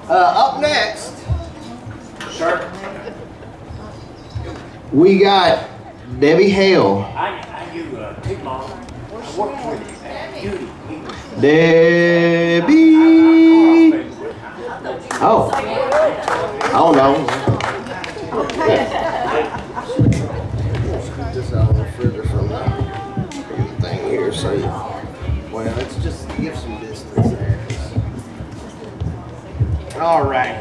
Up next, Sir, we got Debbie Hale. I do too long. I work with Judy. Debbie. Oh. Oh no. Scoot this out a little further from the thing here, so well, let's just give some distance there. All right.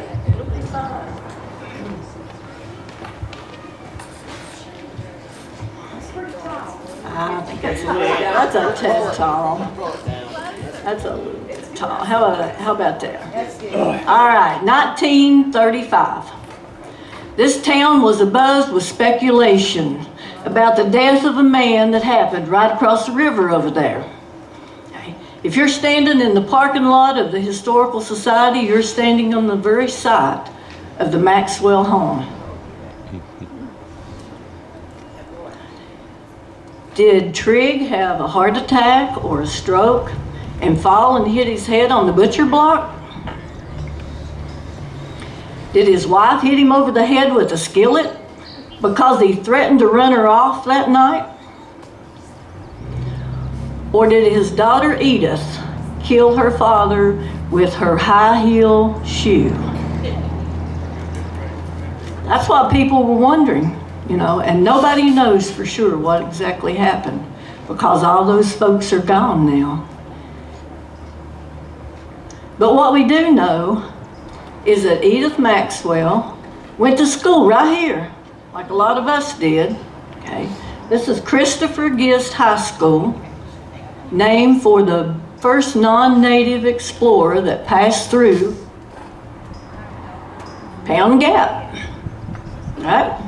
I think that's a tad tall. That's a little bit tall. How about that? All right, 1935. This town was abuzz with speculation about the death of a man that happened right across the river over there. Okay. If you're standing in the parking lot of the Historical Society, you're standing on the very site of the Maxwell home. Did Trigg have a heart attack or a stroke and fall and hit his head on the butcher block? Did his wife hit him over the head with a skillet because he threatened to run her off that night? Or did his daughter Edith kill her father with her high heel shoe? That's what people were wondering. You know, and nobody knows for sure what exactly happened because all those folks are gone now. But what we do know is that Edith Maxwell went to school right here, like a lot of us did. Okay, this is Christopher Gist High School, named for the first non-native explorer that passed through Pound Gap. Right?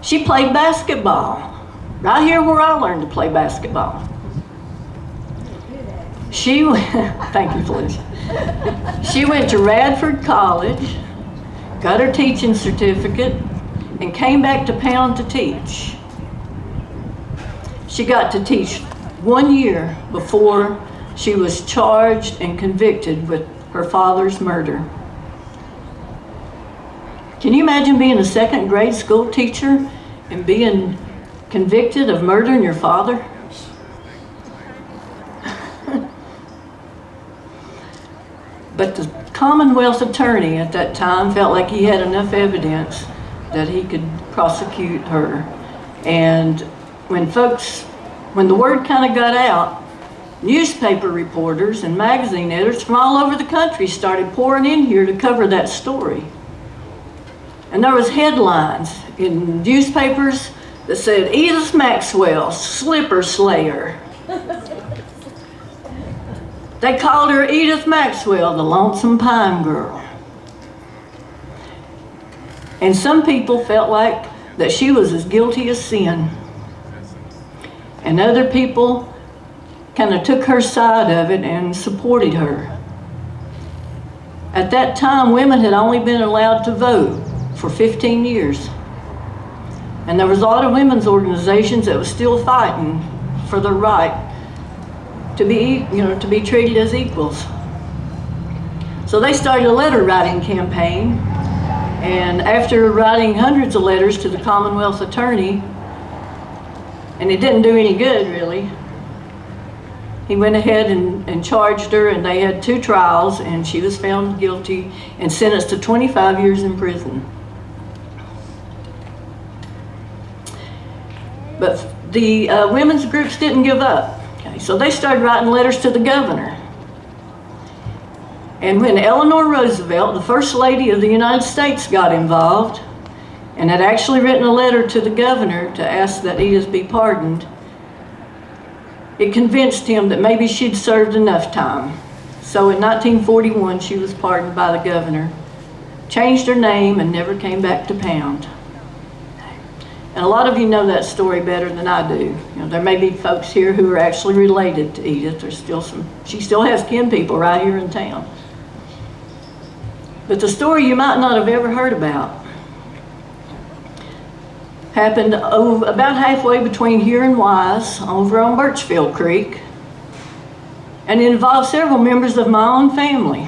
She played basketball, right here where I learned to play basketball. Thank you, Felicia. She went to Radford College, got her teaching certificate, and came back to Pound to teach. She got to teach 1 year before she was charged and convicted with her father's murder. Can you imagine being a second grade school teacher and being convicted of murdering your father? But the Commonwealth attorney at that time felt like he had enough evidence that he could prosecute her. And when the word kind of got out, newspaper reporters and magazine editors from all over the country started pouring in here to cover that story. And there was headlines in newspapers that said, Edith Maxwell, slipper slayer. They called her Edith Maxwell, the Lonesome Pine Girl. And some people felt like that she was as guilty as sin. And other people kind of took her side of it and supported her. At that time, women had only been allowed to vote for 15 years. And there was a lot of women's organizations that were still fighting for the right to be treated as equals. So they started a letter writing campaign, and after writing hundreds of letters to the Commonwealth attorney, and it didn't do any good really, he went ahead and charged her, and they had 2 trials, and she was found guilty and sentenced to 25 years in prison. But the women's groups didn't give up. Okay, so they started writing letters to the governor. And when Eleanor Roosevelt, the First Lady of the United States, got involved and had actually written a letter to the governor to ask that Edith be pardoned, it convinced him that maybe she'd served enough time. So in 1941, she was pardoned by the governor, changed her name, and never came back to Pound. And a lot of you know that story better than I do. You know, there may be folks here who are actually related to Edith. She still has kin people right here in town. But the story you might not have ever heard about happened about halfway between here and Wise, over on Birchfield Creek, and it involved several members of my own family.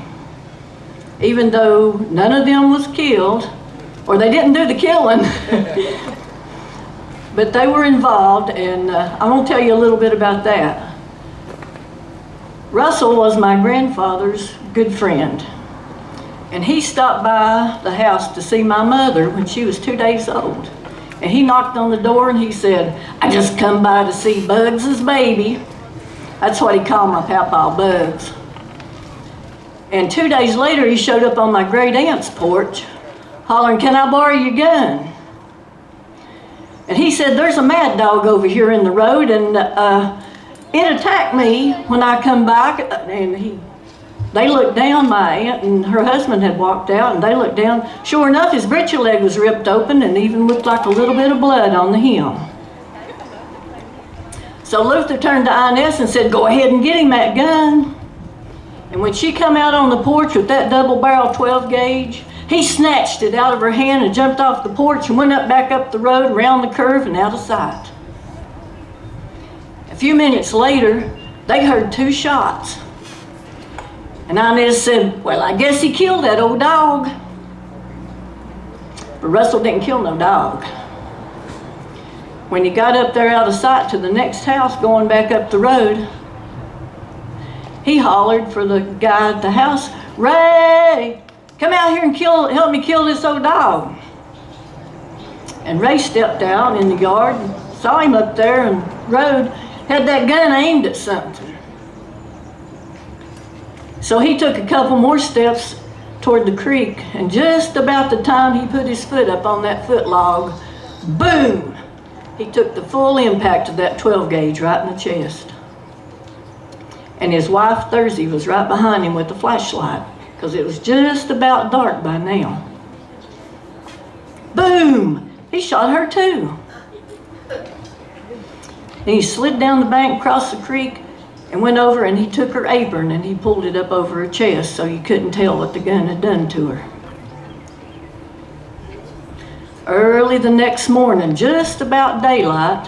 even though none of them was killed, or they didn't do the killing, but they were involved, and I'm gonna tell you a little bit about that. Russell was my grandfather's good friend, and he stopped by the house to see my mother when she was 2 days old. And he knocked on the door and he said, "I just come by to see Bugs' baby." That's what he called my pawpaw, Bugs. And 2 days later, he showed up on my great aunt's porch, hollering, "Can I borrow your gun?" And he said, "There's a mad dog over here in the road, and it attacked me when I come back." And they looked down, my aunt and her husband had walked out, and they looked down. Sure enough, his breeches leg was ripped open and even looked like a little bit of blood on the hem. So Luther turned to Inez and said, "Go ahead and get him that gun." And when she come out on the porch with that double-barrel 12 gauge, he snatched it out of her hand and jumped off the porch and went back up the road, around the curve, and out of sight. A few minutes later, they heard 2 shots. And Inez said, "Well, I guess he killed that old dog." But Russell didn't kill no dog. When he got up there out of sight to the next house going back up the road, he hollered for the guy at the house, "Ray, come out here and help me kill this old dog." And Ray stepped out in the yard and saw him up there and rode, had that gun aimed at something. So he took a couple more steps toward the creek, and just about the time he put his foot up on that foot log, boom! He took the full impact of that 12 gauge right in the chest. And his wife Thursday was right behind him with the flashlight, because it was just about dark by now. Boom! He shot her too. And he slid down the bank, across the creek, and went over and he took her apron and he pulled it up over her chest so you couldn't tell what the gun had done to her. Early the next morning, just about daylight,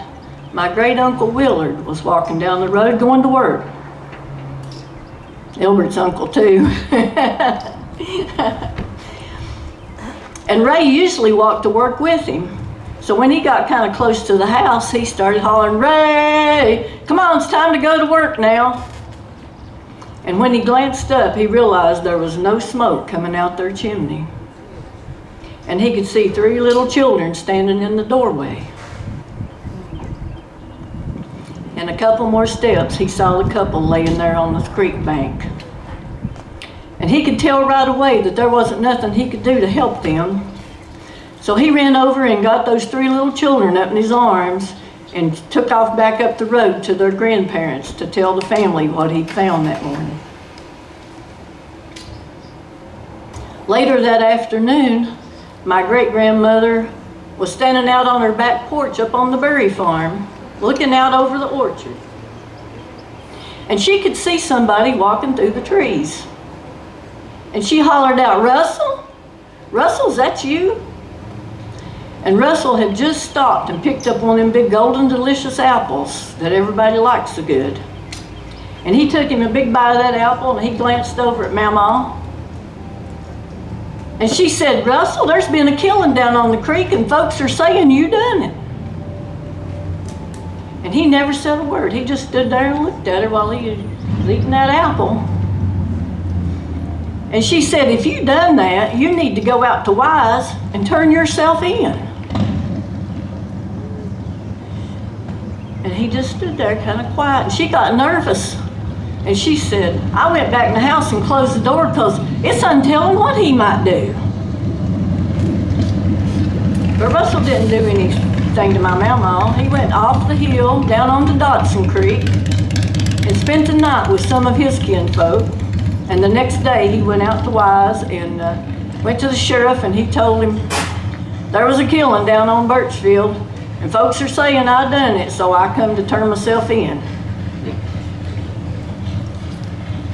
my great uncle Willard was walking down the road going to work. Elbert's uncle too. And Ray usually walked to work with him. So when he got kind of close to the house, he started hollering, "Ray, come on, it's time to go to work now." And when he glanced up, he realized there was no smoke coming out their chimney. And he could see 3 little children standing in the doorway. And a couple more steps, he saw the couple laying there on the creek bank. And he could tell right away that there wasn't nothing he could do to help them. So he ran over and got those 3 little children up in his arms and took off back up the road to their grandparents to tell the family what he'd found that morning. Later that afternoon, my great-grandmother was standing out on her back porch up on the berry farm, looking out over the orchard. And she could see somebody walking through the trees. And she hollered out, "Russell? Russell, is that you?" And Russell had just stopped and picked up one of them big golden delicious apples that everybody likes so good. And he took him a big bite of that apple and he glanced over at Mama. And she said, "Russell, there's been a killing down on the creek and folks are saying you done it." And he never said a word. He just stood there and looked at her while he was eating that apple. And she said, "If you done that, you need to go out to Wise and turn yourself in." And he just stood there kind of quiet. And she got nervous. And she said, "I went back in the house and closed the door because it's untelling what he might do." But Russell didn't do anything to my mama. He went off the hill down onto Dodson Creek and spent the night with some of his kinfolk. And the next day he went out to Wise and went to the sheriff, and he told him there was a killing down on Birchfield and folks are saying I done it, so I come to turn myself in.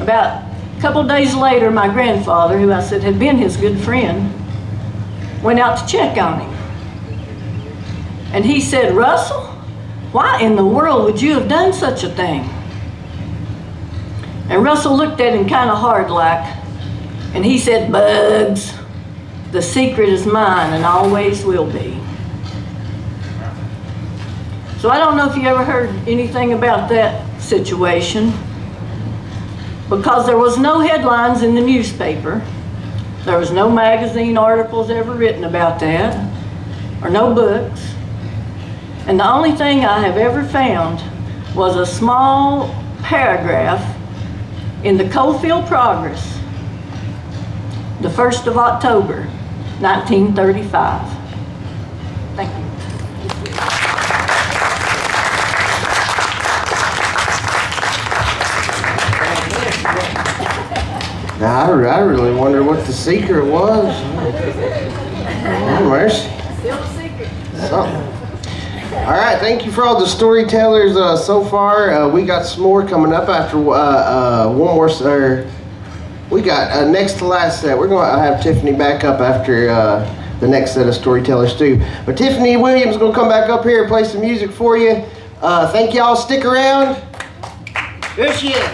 About a couple days later, my grandfather, who I said had been his good friend, went out to check on him. And he said, "Russell, why in the world would you have done such a thing?" And Russell looked at him kind of hard like, And he said, "Bugs, the secret is mine and always will be." So I don't know if you ever heard anything about that situation, because there was no headlines in the newspaper. There was no magazine articles ever written about that, or no books. And the only thing I have ever found was a small paragraph in the Coalfield Progress, the 1st of October, 1935. Thank you. Now, I really wonder what the secret was. Oh, mercy. Still a secret. Something. All right, thank you for all the storytellers so far. We got some more coming up after one more. We got next to last set. We're going to have Tiffany back up after the next set of storytellers too. But Tiffany Williams is going to come back up here and play some music for you. Thank y'all. Stick around. Here she is.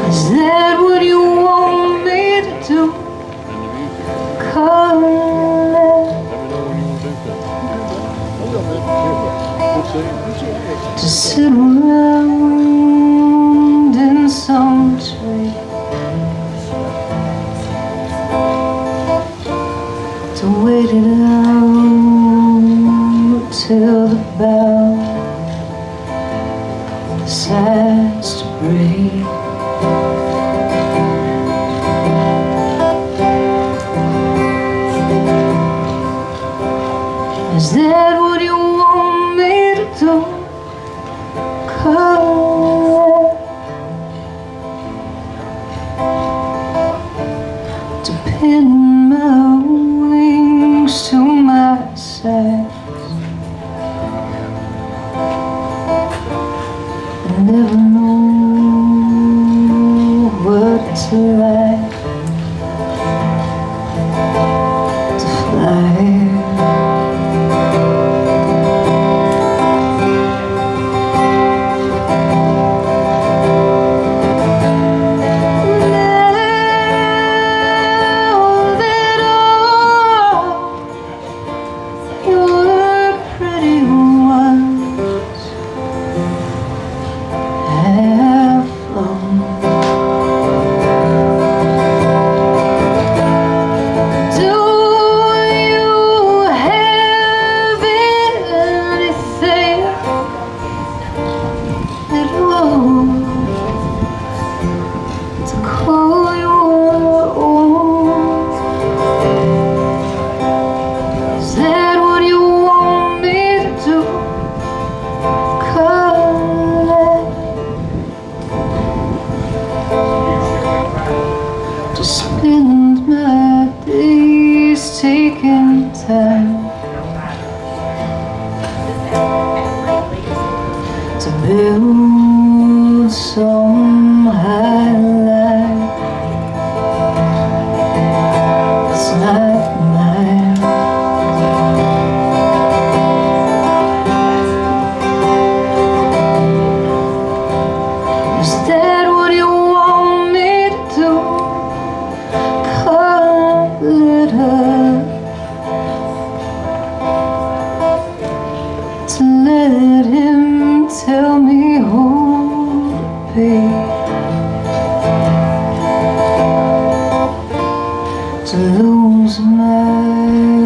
Is that what you want me to do? Come to sit around in some tree, to wait it out till the bough decides to break. Is that what you want me to do? Come to pin my wings to my sides and never know what it's like to fly. Spend my days taking time to build some high life. It's not mine. Is that what you want me to do? To let him tell me who to be, to lose my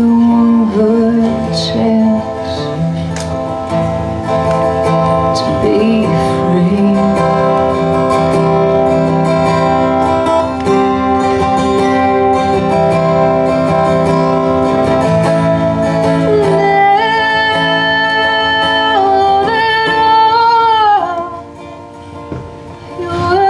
one good chance to be free. You're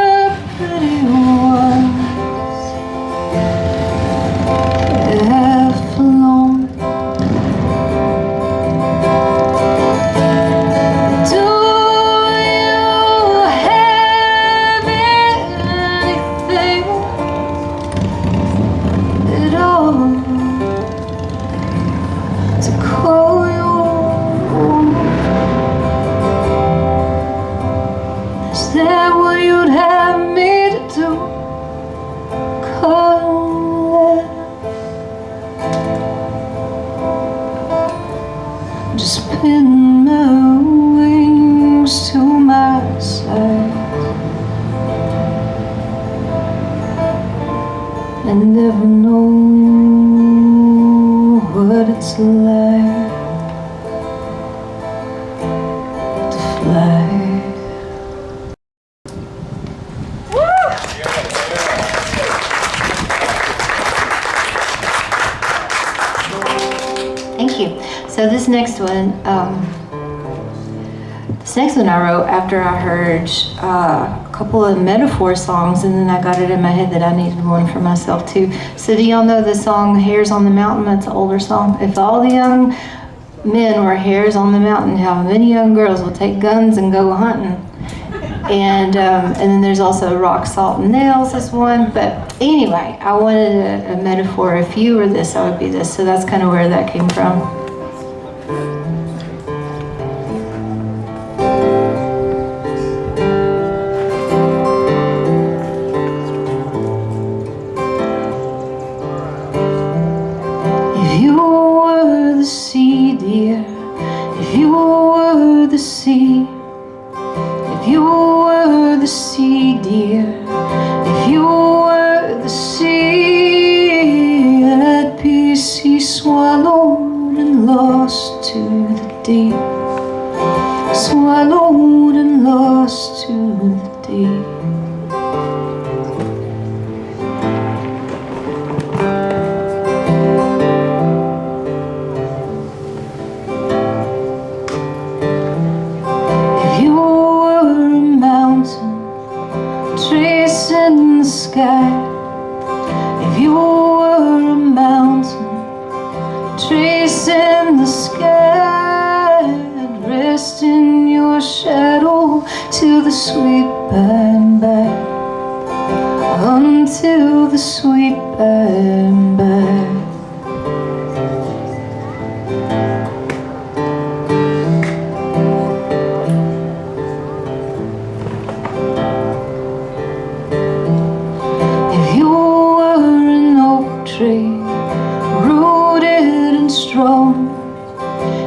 fly. Thank you. So this next one I wrote after I heard a couple of Metaphor songs, and then I got it in my head that I needed one for myself too. So do y'all know the song "Hares on the Mountain"? That's an older song. If all the young men were hares on the mountain, how many young girls will take guns and go hunting? And then there's also "Rock, Salt, and Nails" is one. But anyway, I wanted a metaphor. If you were this, I would be this. So that's kind of where that came from. If you were the sea, dear, if you were the sea, if you were the sea, dear, if you were the sea, at peace he swallowed and lost to the deep, swallowed and lost to the deep. In the sky, if you were a mountain, trees in the sky, I'd rest in your shadow till the sweet by and by, until the sweet by and by. Rooted and strong,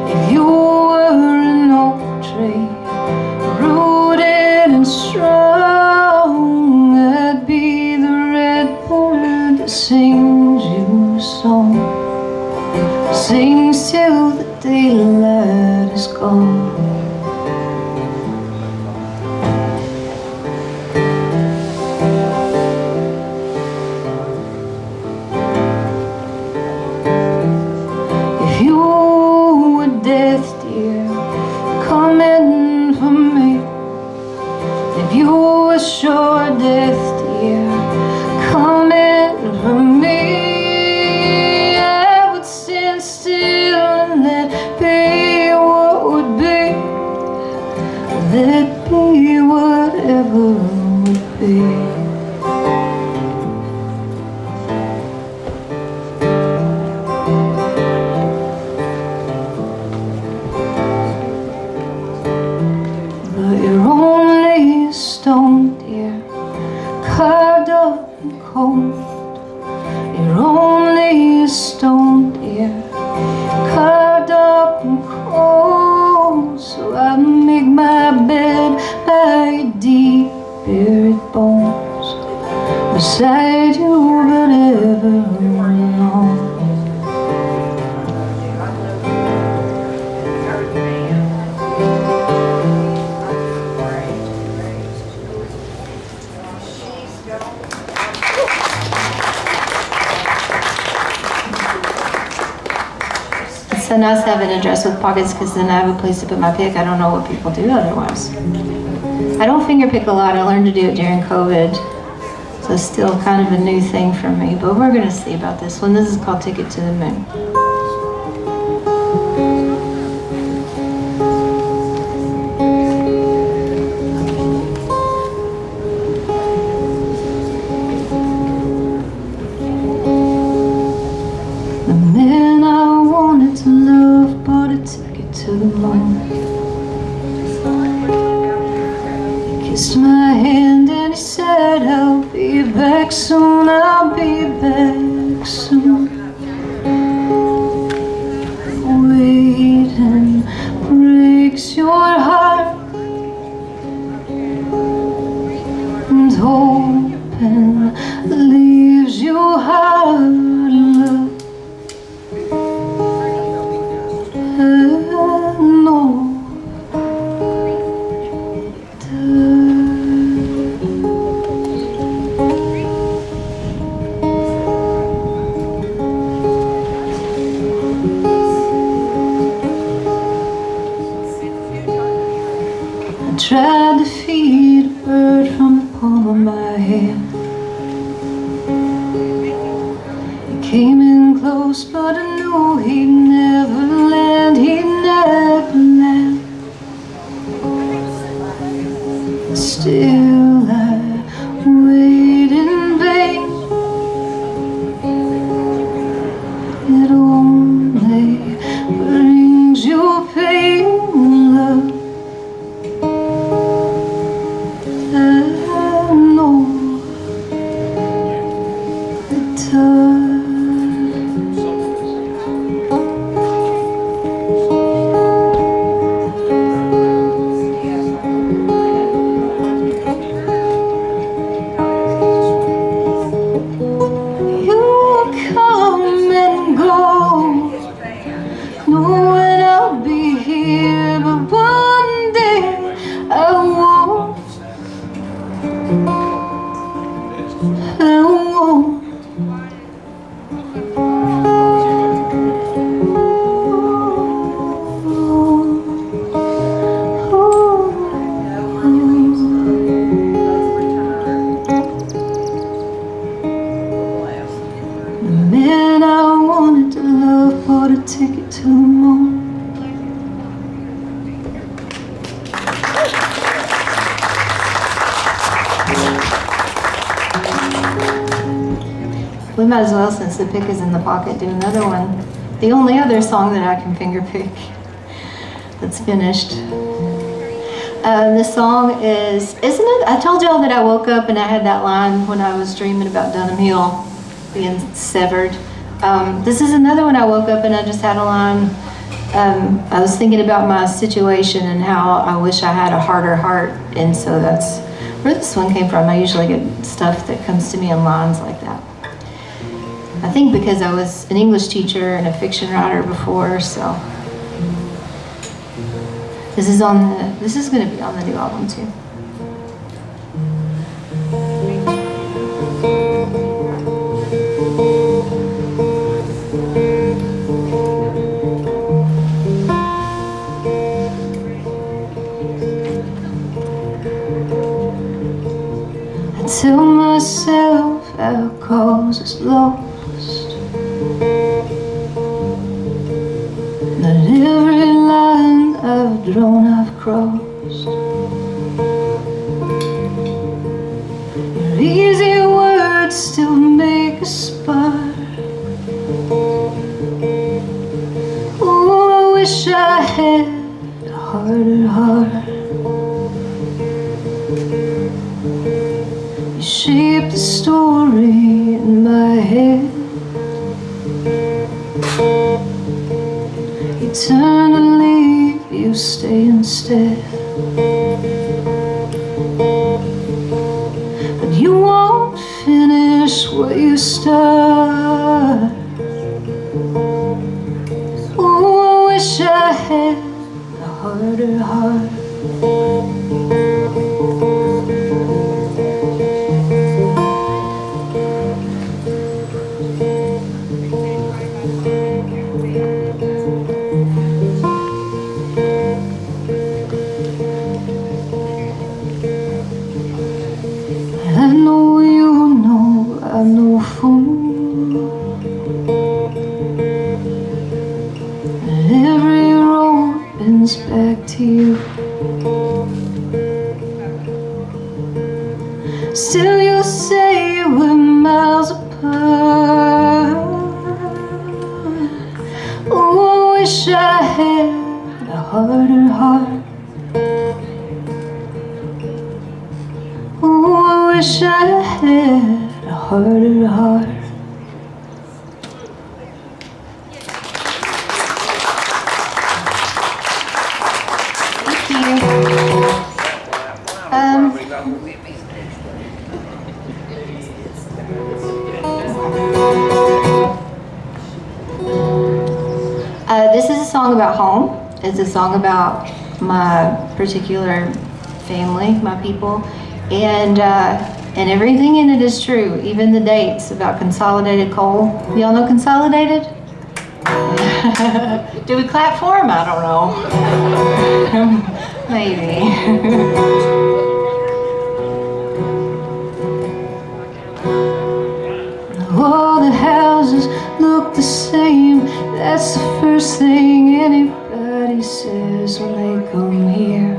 if you were an oak tree, rooted and strong, I'd be the red bird that sings you a song, sings till the daylight is gone. If you were death, dear, coming for me, if you were sure death, dear, coming for me, I would stand still and let be what would be, let be whatever would be. But you're only a stone, dear, carved up and cold. You're only a stone, dear, carved up and cold. So I make my bed by deep buried bones, beside you, but ever alone. It's so nice having a dress with pockets, because then I have a place to put my pick. I don't know what people do otherwise. I don't finger pick a lot. I learned to do it during COVID, so it's still kind of a new thing for me. But we're going to see about this one. This is called "Ticket to the Moon." The man I wanted to love bought a ticket to the moon. He kissed my hand and he said, "I'll be back soon, I'll be back soon." Waiting breaks your heart, and hoping leaves you hard to love. No, I tried to feed a bird from the palm of my hand. He came in close, but I knew he'd never land, he'd never land. Still I wait in vain. It only brings you pain, love. I know it does. You come and go, knowing I'll be here, but one day I won't. I won't. The man I wanted to love bought a ticket to the moon. We might as well, since the pick is in the pocket, do another one. The only other song that I can finger pick that's finished. This song isn't it? I told y'all that I woke up and I had that line when I was dreaming about Dunham Hill being severed. This is another one I woke up and I just had a line. I was thinking about my situation and how I wish I had a harder heart, and so that's where this one came from. I usually get stuff that comes to me in lines like that. I think because I was an English teacher and a fiction writer before, so this is going to be on the new album too. I tell myself our cause is lost, that every line I've drawn I've crossed. Your easy words still make a spark. Oh, I wish I had a harder heart. You shaped the story in my head. Eternally, you stay instead. But you won't finish what you start. Oh, I wish I had a harder heart. I know you know I'm no fool, and every road bends back to you. Still you say we're miles apart. Oh, I wish I had a harder heart. Oh, I wish I had a harder heart. Thank you. This is a song about home. It's a song about my particular family, my people. And everything in it is true, even the dates about Consolidated Coal. Y'all know Consolidated? Do we clap for them? I don't know. Maybe. All the houses look the same. That's the first thing anybody says when they come here.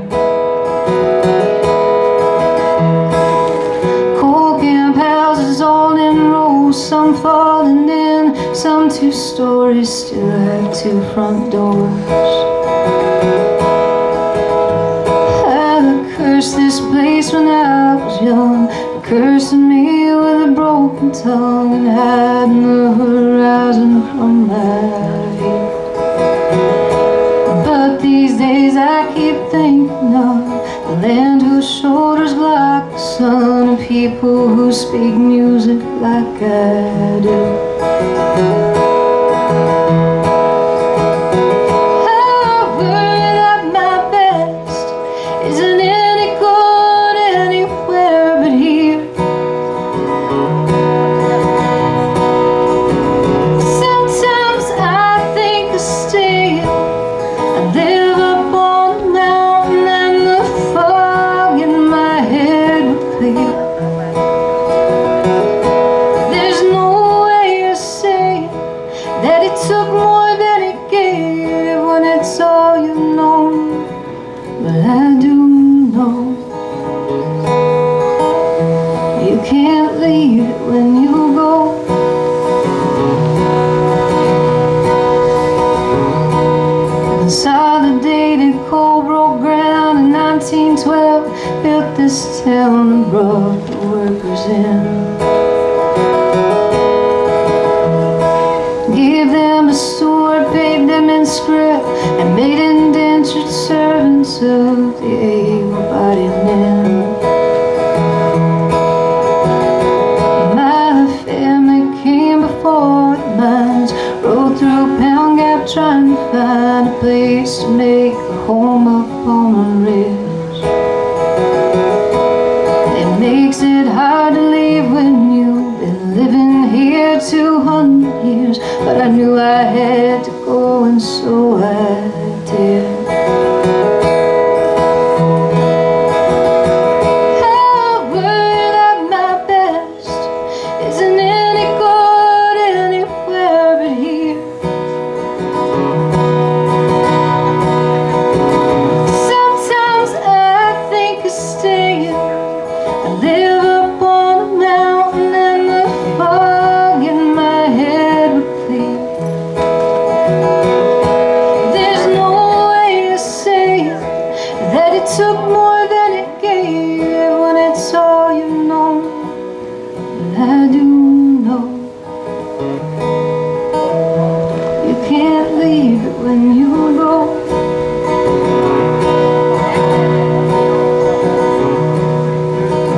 Coal camp houses all in rows, some falling in, some 2 stories still have 2 front doors. I cursed this place when I was young, cursing me with a broken tongue and hiding the horizon from my view. But these days I keep thinking of the land whose shoulders block the sun, and people who speak music like I do. I worry that my best isn't any good anywhere but here. Sometimes I think of staying. I live up on the mountain and the fog in my head would clear. There's no way of saying that it took more than it gave when it's all you know. But I do know you can't leave it when you go. Consolidated coal broke ground in 1912, built this town and brought the workers in. Gave them a store, paid them in scrip, and made indentured servants of the able-bodied men. My family came before the mines, rode through Pound Gap trying to find a place to make a home up on a ridge. It makes it hard to leave when you've been living here 200 years, but I knew I had to go and so I did. I worry that my best isn't any good anywhere but here. Sometimes I think of staying. I live up on a mountain and the fog in my head would clear. There's no way of saying that it took more than it gave when it's all you know. But I do know you can't leave it when you go.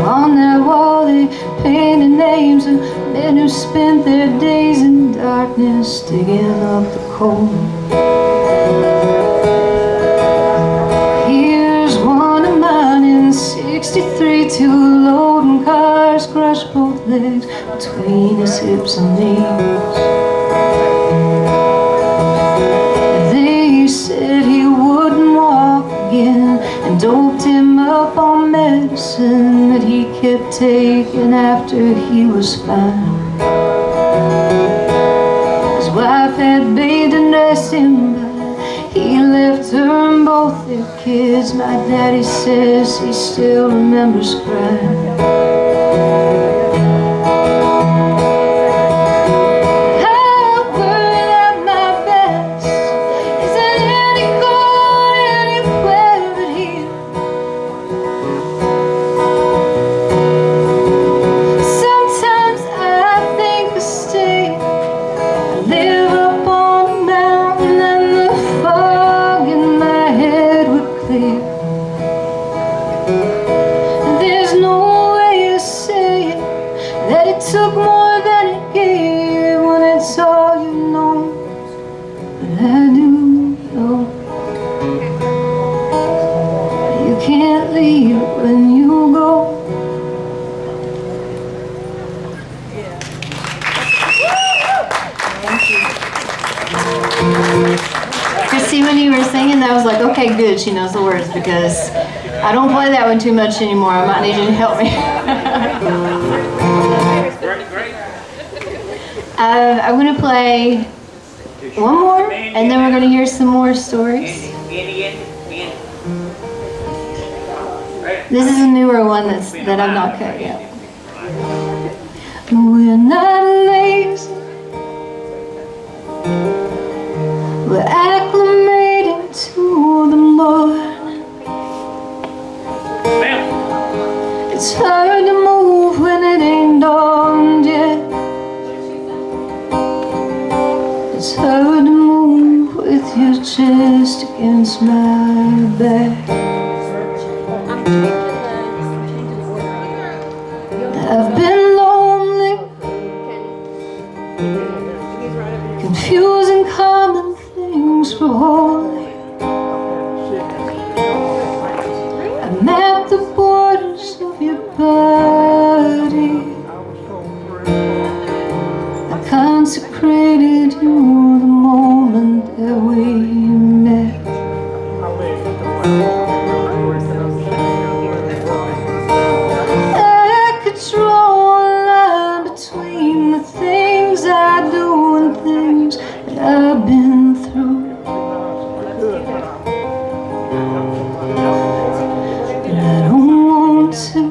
On that wall they painted names of men who spent their days in darkness digging up the coal. Here's one of mine in 63, 2 loading cars, crushed both legs between his hips and knees. They said he wouldn't walk again and doped him up on medicine that he kept taking after he was fine. His wife had bathed and dressed him, but he left her and both their kids. My daddy says he still remembers crying. Took more than it gave when it's all you know. But I do know you can't leave it when you go. Thank you. Chrissy, when you were singing that, I was like, okay, okay, good, she knows the words because I don't play that one too much anymore. I might need you to help me. I'm going to play one more, and then we're going to hear some more stories. This is a newer one that I've not cut yet. We're not lazy. We're acclimating to the morning. It's hard to move when it ain't dawned yet. It's hard to move with your chest against my back. I've been lonely, confusing common things for holy. I mapped the borders of your body. I consecrated you the moment that we met. I could draw a line between the things I do and things that I've been through. But I don't want to.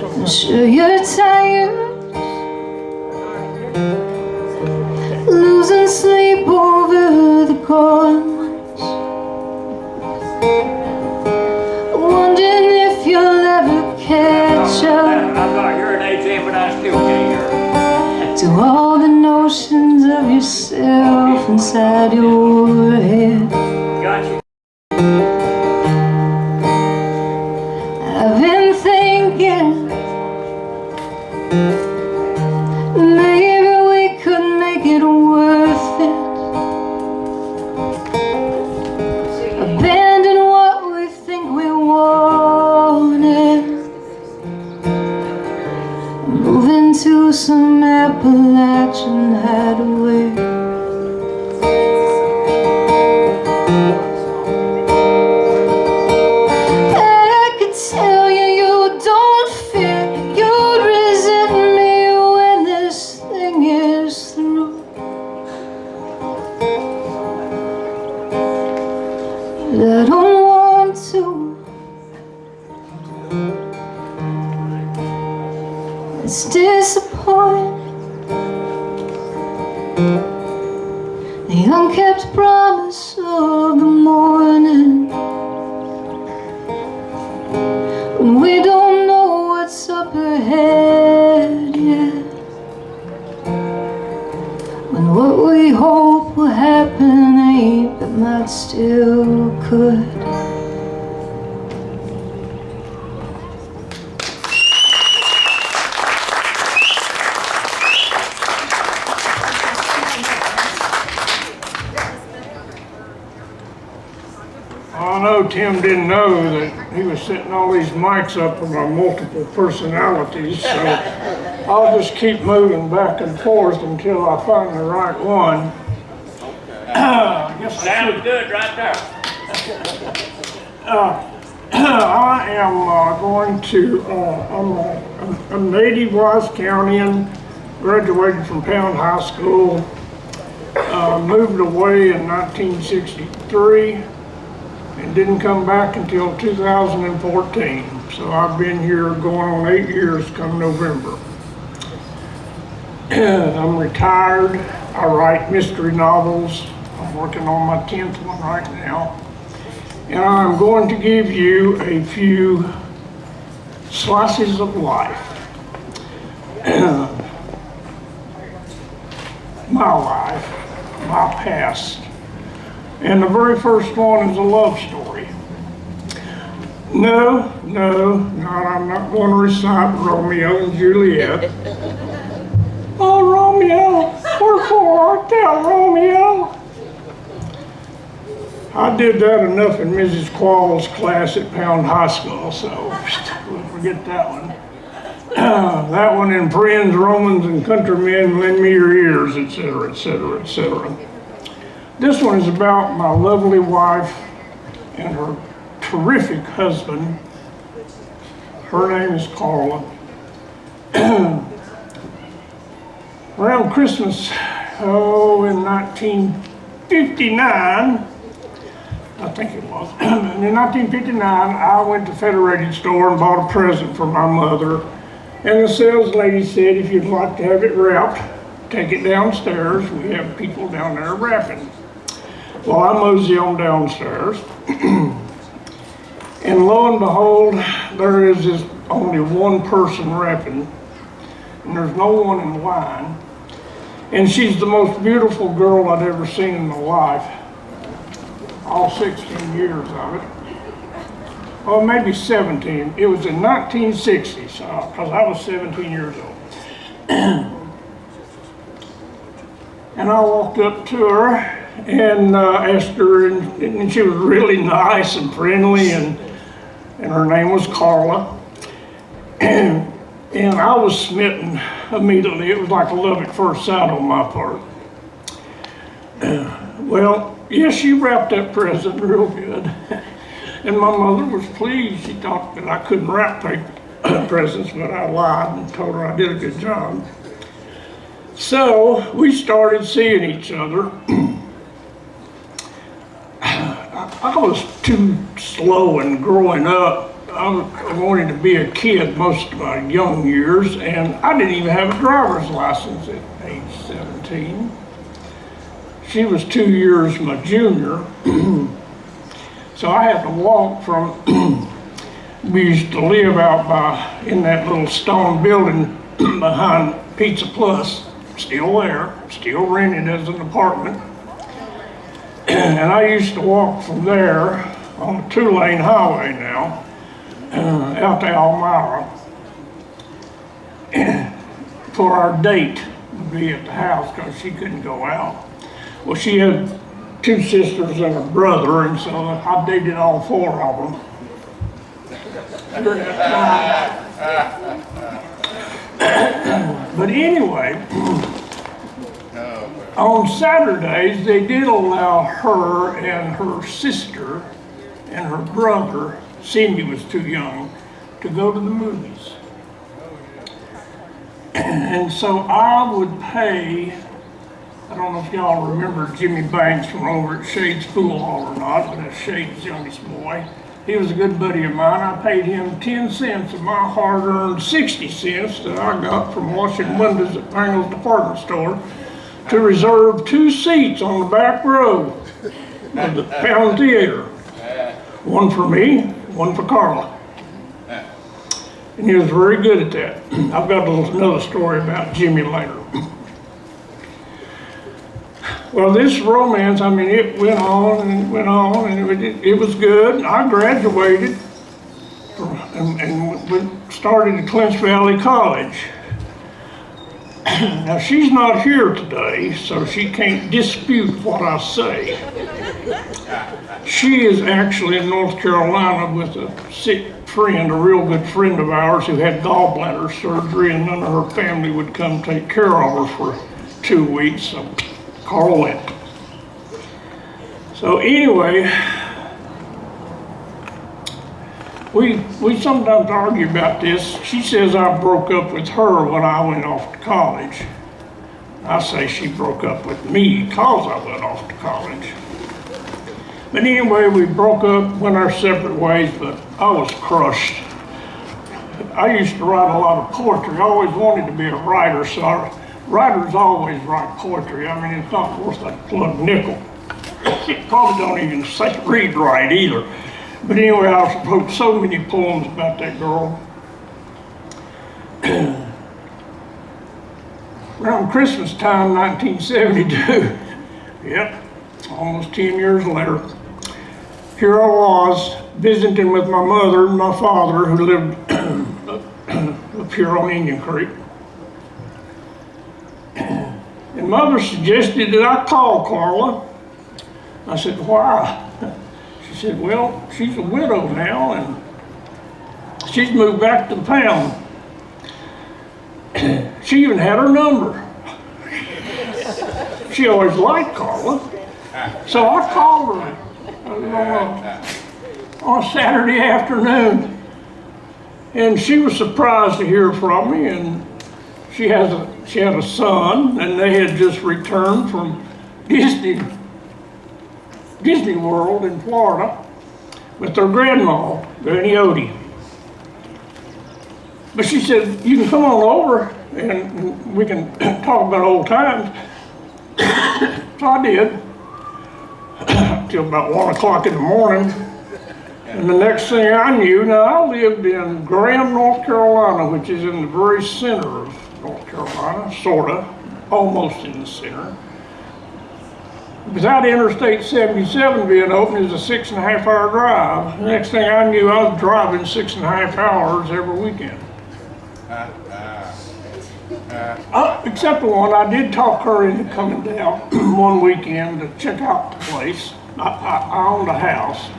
I'm sure you're tired, losing sleep over the gone ones, wondering if you'll ever catch up I thought you're an AJ, but I still can't hear. to all the notions of yourself inside your head. Got you. I've been thinking maybe we could make it worth it. Abandon what we think we wanted, move into some Appalachian hideaway. I could tell you you don't fit, you'd resent me when this thing is through. But I don't want to. It's disappointing, the unkept promise of the morning, when we don't know what's up ahead yet, when what we hope will happen ain't but might still could. I know Tim didn't know that he was setting all these mics up with my multiple personalities, so I'll just keep moving back and forth until I find the right one. Sounds good right there. I am going to, I'm a native Wisconsinian, graduated from Pound High School, moved away in 1963. And didn't come back until 2014. So I've been here going on 8 years come November. I'm retired. I write mystery novels. I'm working on my 10th one right now. And I'm going to give you a few slices of life. My life, my past. And the very first one is a love story. No, I'm not going to recite Romeo and Juliet. Oh, Romeo, wherefore art thou, Romeo? I did that enough in Mrs. Quall's class at Pound High School, so we'll forget that one. That one in Friends, Romans, and Countrymen, lend me your ears, etc., etc., etc. This one is about my lovely wife and her terrific husband. Her name is Carla. Around Christmas, in 1959, I think it was. In 1959, I went to Federated Store and bought a present for my mother. And the sales lady said, if you'd like to have it wrapped, take it downstairs. We have people down there wrapping. Well, I mosey on downstairs. And lo and behold, there is this only one person wrapping. And there's no one in line. And she's the most beautiful girl I'd ever seen in my life. All 16 years of it. Or maybe 17. It was in 1960, because I was 17 years old. And I walked up to her and asked her, and she was really nice and friendly, and her name was Carla. And I was smitten immediately. It was like a love at first sight on my part. Well, yes, she wrapped that present real good. And my mother was pleased. She thought that I couldn't wrap presents, but I lied and told her I did a good job. So we started seeing each other. I was too slow in growing up. I wanted to be a kid most of my young years, and I didn't even have a driver's license at age 17. She was 2 years my junior. So I had to walk from, we used to live out in that little stone building behind Pizza Plus, still there, still rented as an apartment. And I used to walk from there on a 2-lane highway now, out to Elmira. For our date would be at the house because she couldn't go out. Well, she had 2 sisters and a brother, and so I dated all 4 of them during that time. But anyway, on Saturdays, they did allow her and her sister and her brother, Cindy was too young, to go to the movies. And so I would pay, I don't know if y'all remember Jimmy Banks from over at Shade's Pool Hall or not, but that's Shade's youngest boy. He was a good buddy of mine. I paid him 10 cents of my hard-earned 60 cents that I got from washing windows at Pangle's department store to reserve 2 seats on the back row of the Pound Theater. One for me, one for Carla. And he was very good at that. I've got another story about Jimmy later. Well, this romance, I mean, it went on and went on, and it was good. I graduated and started at Clinch Valley College. Now, she's not here today, so she can't dispute what I say. She is actually in North Carolina with a sick friend, a real good friend of ours who had gallbladder surgery, and none of her family would come take care of her for 2 weeks, so Carl went. So anyway, we sometimes argue about this. She says I broke up with her when I went off to college. I say she broke up with me because I went off to college. But anyway, we broke up, went our separate ways, but I was crushed. I used to write a lot of poetry. I always wanted to be a writer, so writers always write poetry. I mean, it's not worth a plug nickel. It probably don't even read right either. But anyway, I wrote so many poems about that girl. Around Christmas time, 1972, yep, almost 10 years later, here I was visiting with my mother and my father who lived up here on Indian Creek. And Mother suggested that I call Carla. I said, why? She said, well, she's a widow now and she's moved back to the Pound. She even had her number. She always liked Carla. So I called her on a Saturday afternoon, and she was surprised to hear from me. And she had a son, and they had just returned from Disney World in Florida with their grandma, Granny Odie. But she said, you can come on over and we can talk about old times. So I did, till about 1 o'clock in the morning. And the next thing I knew, now I lived in Graham, North Carolina, which is in the very center of North Carolina, sorta, almost in the center. Without Interstate 77 being open, it was a 6.5 hour drive. The next thing I knew, I was driving 6.5 hours every weekend. Except for one, I did talk her into coming down one weekend to check out the place. I owned a house.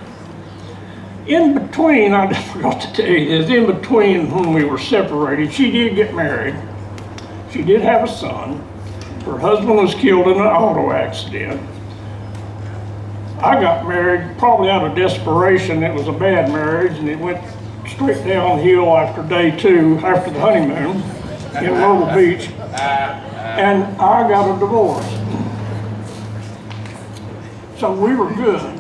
In between, I forgot to tell you this, in between when we were separated, she did get married. She did have a son. Her husband was killed in an auto accident. I got married probably out of desperation. It was a bad marriage, and it went straight downhill after day 2, after the honeymoon in Myrtle Beach, and I got a divorce. So we were good.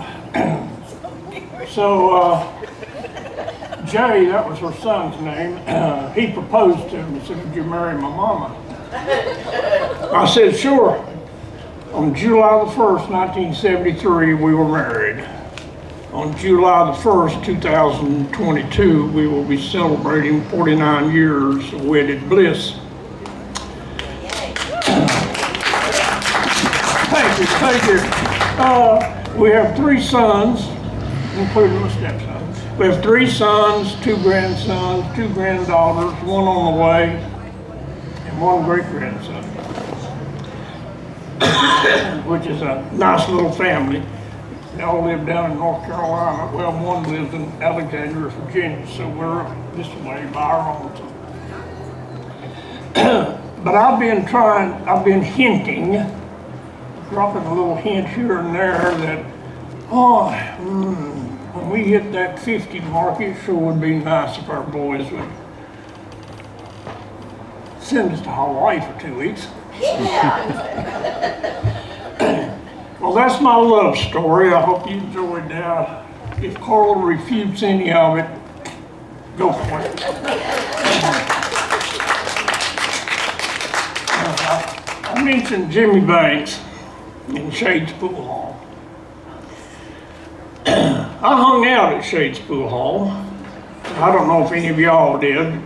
So Jay, that was her son's name, he proposed to me. He said, would you marry my mama? I said, sure. On July the 1st, 1973, we were married. On July the 1st, 2022, we will be celebrating 49 years of wedded bliss. Thank you, thank you. We have 3 sons, including my stepson. We have 3 sons, 2 grandsons, 2 granddaughters, 1 on the way, and 1 great-grandson, which is a nice little family. They all live down in North Carolina. Well, 1 lives in Alexandria, Virginia, so we're this way by our own. But I've been hinting, dropping a little hint here and there that, when we hit that 50 mark, it sure would be nice if our boys would send us to Hawaii for 2 weeks. Well, that's my love story. I hope you enjoyed that. If Carl refutes any of it, go for it. I mentioned Jimmy Banks in Shades Pool Hall. I hung out at Shades Pool Hall. I don't know if any of y'all did.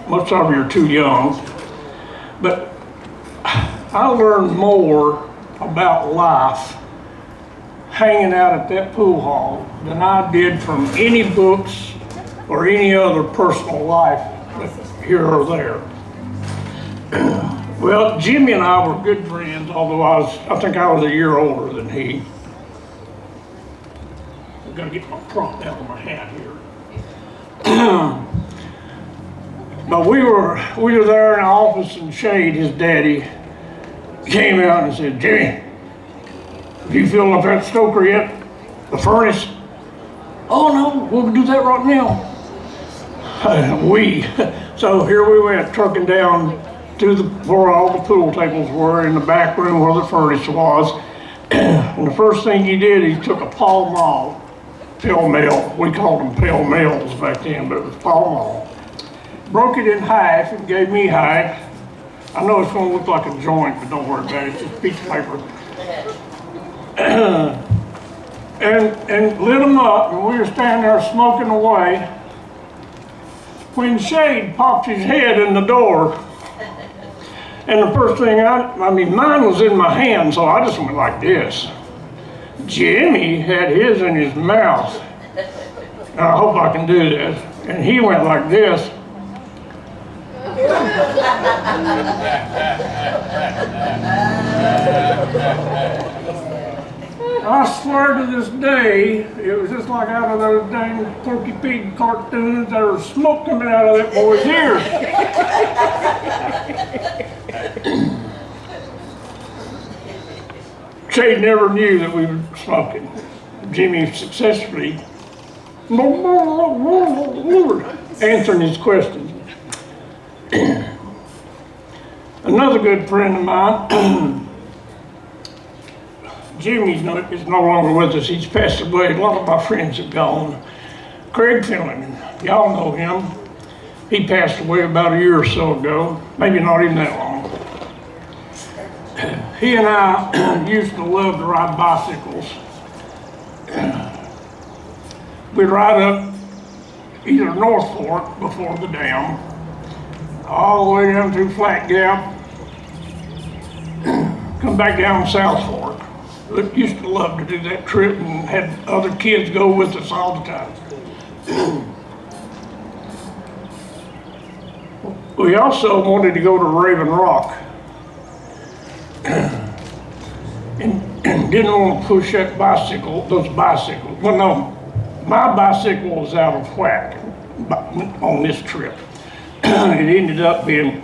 Most of you are too young. But I learned more about life hanging out at that pool hall than I did from any books or any other personal life here or there. Well, Jimmy and I were good friends, although I think I was a year older than he. I've got to get my prop out of my hat here. But we were there in the office, and Shade, his daddy, came out and said, Jimmy, have you filled up that stoker yet? The furnace? Oh no, we'll do that right now. So here we went, trucking down to where all the pool tables were, in the back room where the furnace was. And the first thing he did, he took a Pall Mall, Pall Mall. We called them Pall Malls back then, but it was Pall Mall. Broke it in half and gave me half. I know it's gonna look like a joint, but don't worry about it, it's just a piece of paper. and lit them up, and we were standing there smoking away when Shade popped his head in the door. And the first thing mine was in my hand, so I just went like this. Jimmy had his in his mouth. I hope I can do this. And he went like this. I swear to this day, it was just like out of those dang Porky Pig cartoons. There was smoke coming out of that boy's ears. Jay never knew that we were smoking. Jimmy successfully answering his questions. Another good friend of mine, Jimmy is no longer with us. He's passed away. A lot of my friends have gone. Craig Finnegan, y'all know him. He passed away about a year or so ago, maybe not even that long. He and I used to love to ride bicycles. We'd ride up either North Fork before the dam, all the way down through Flat Gap, come back down South Fork. We used to love to do that trip and had other kids go with us all the time. We also wanted to go to Raven Rock and didn't want to push that those bicycles. Well, no, my bicycle was out of whack on this trip. It ended up being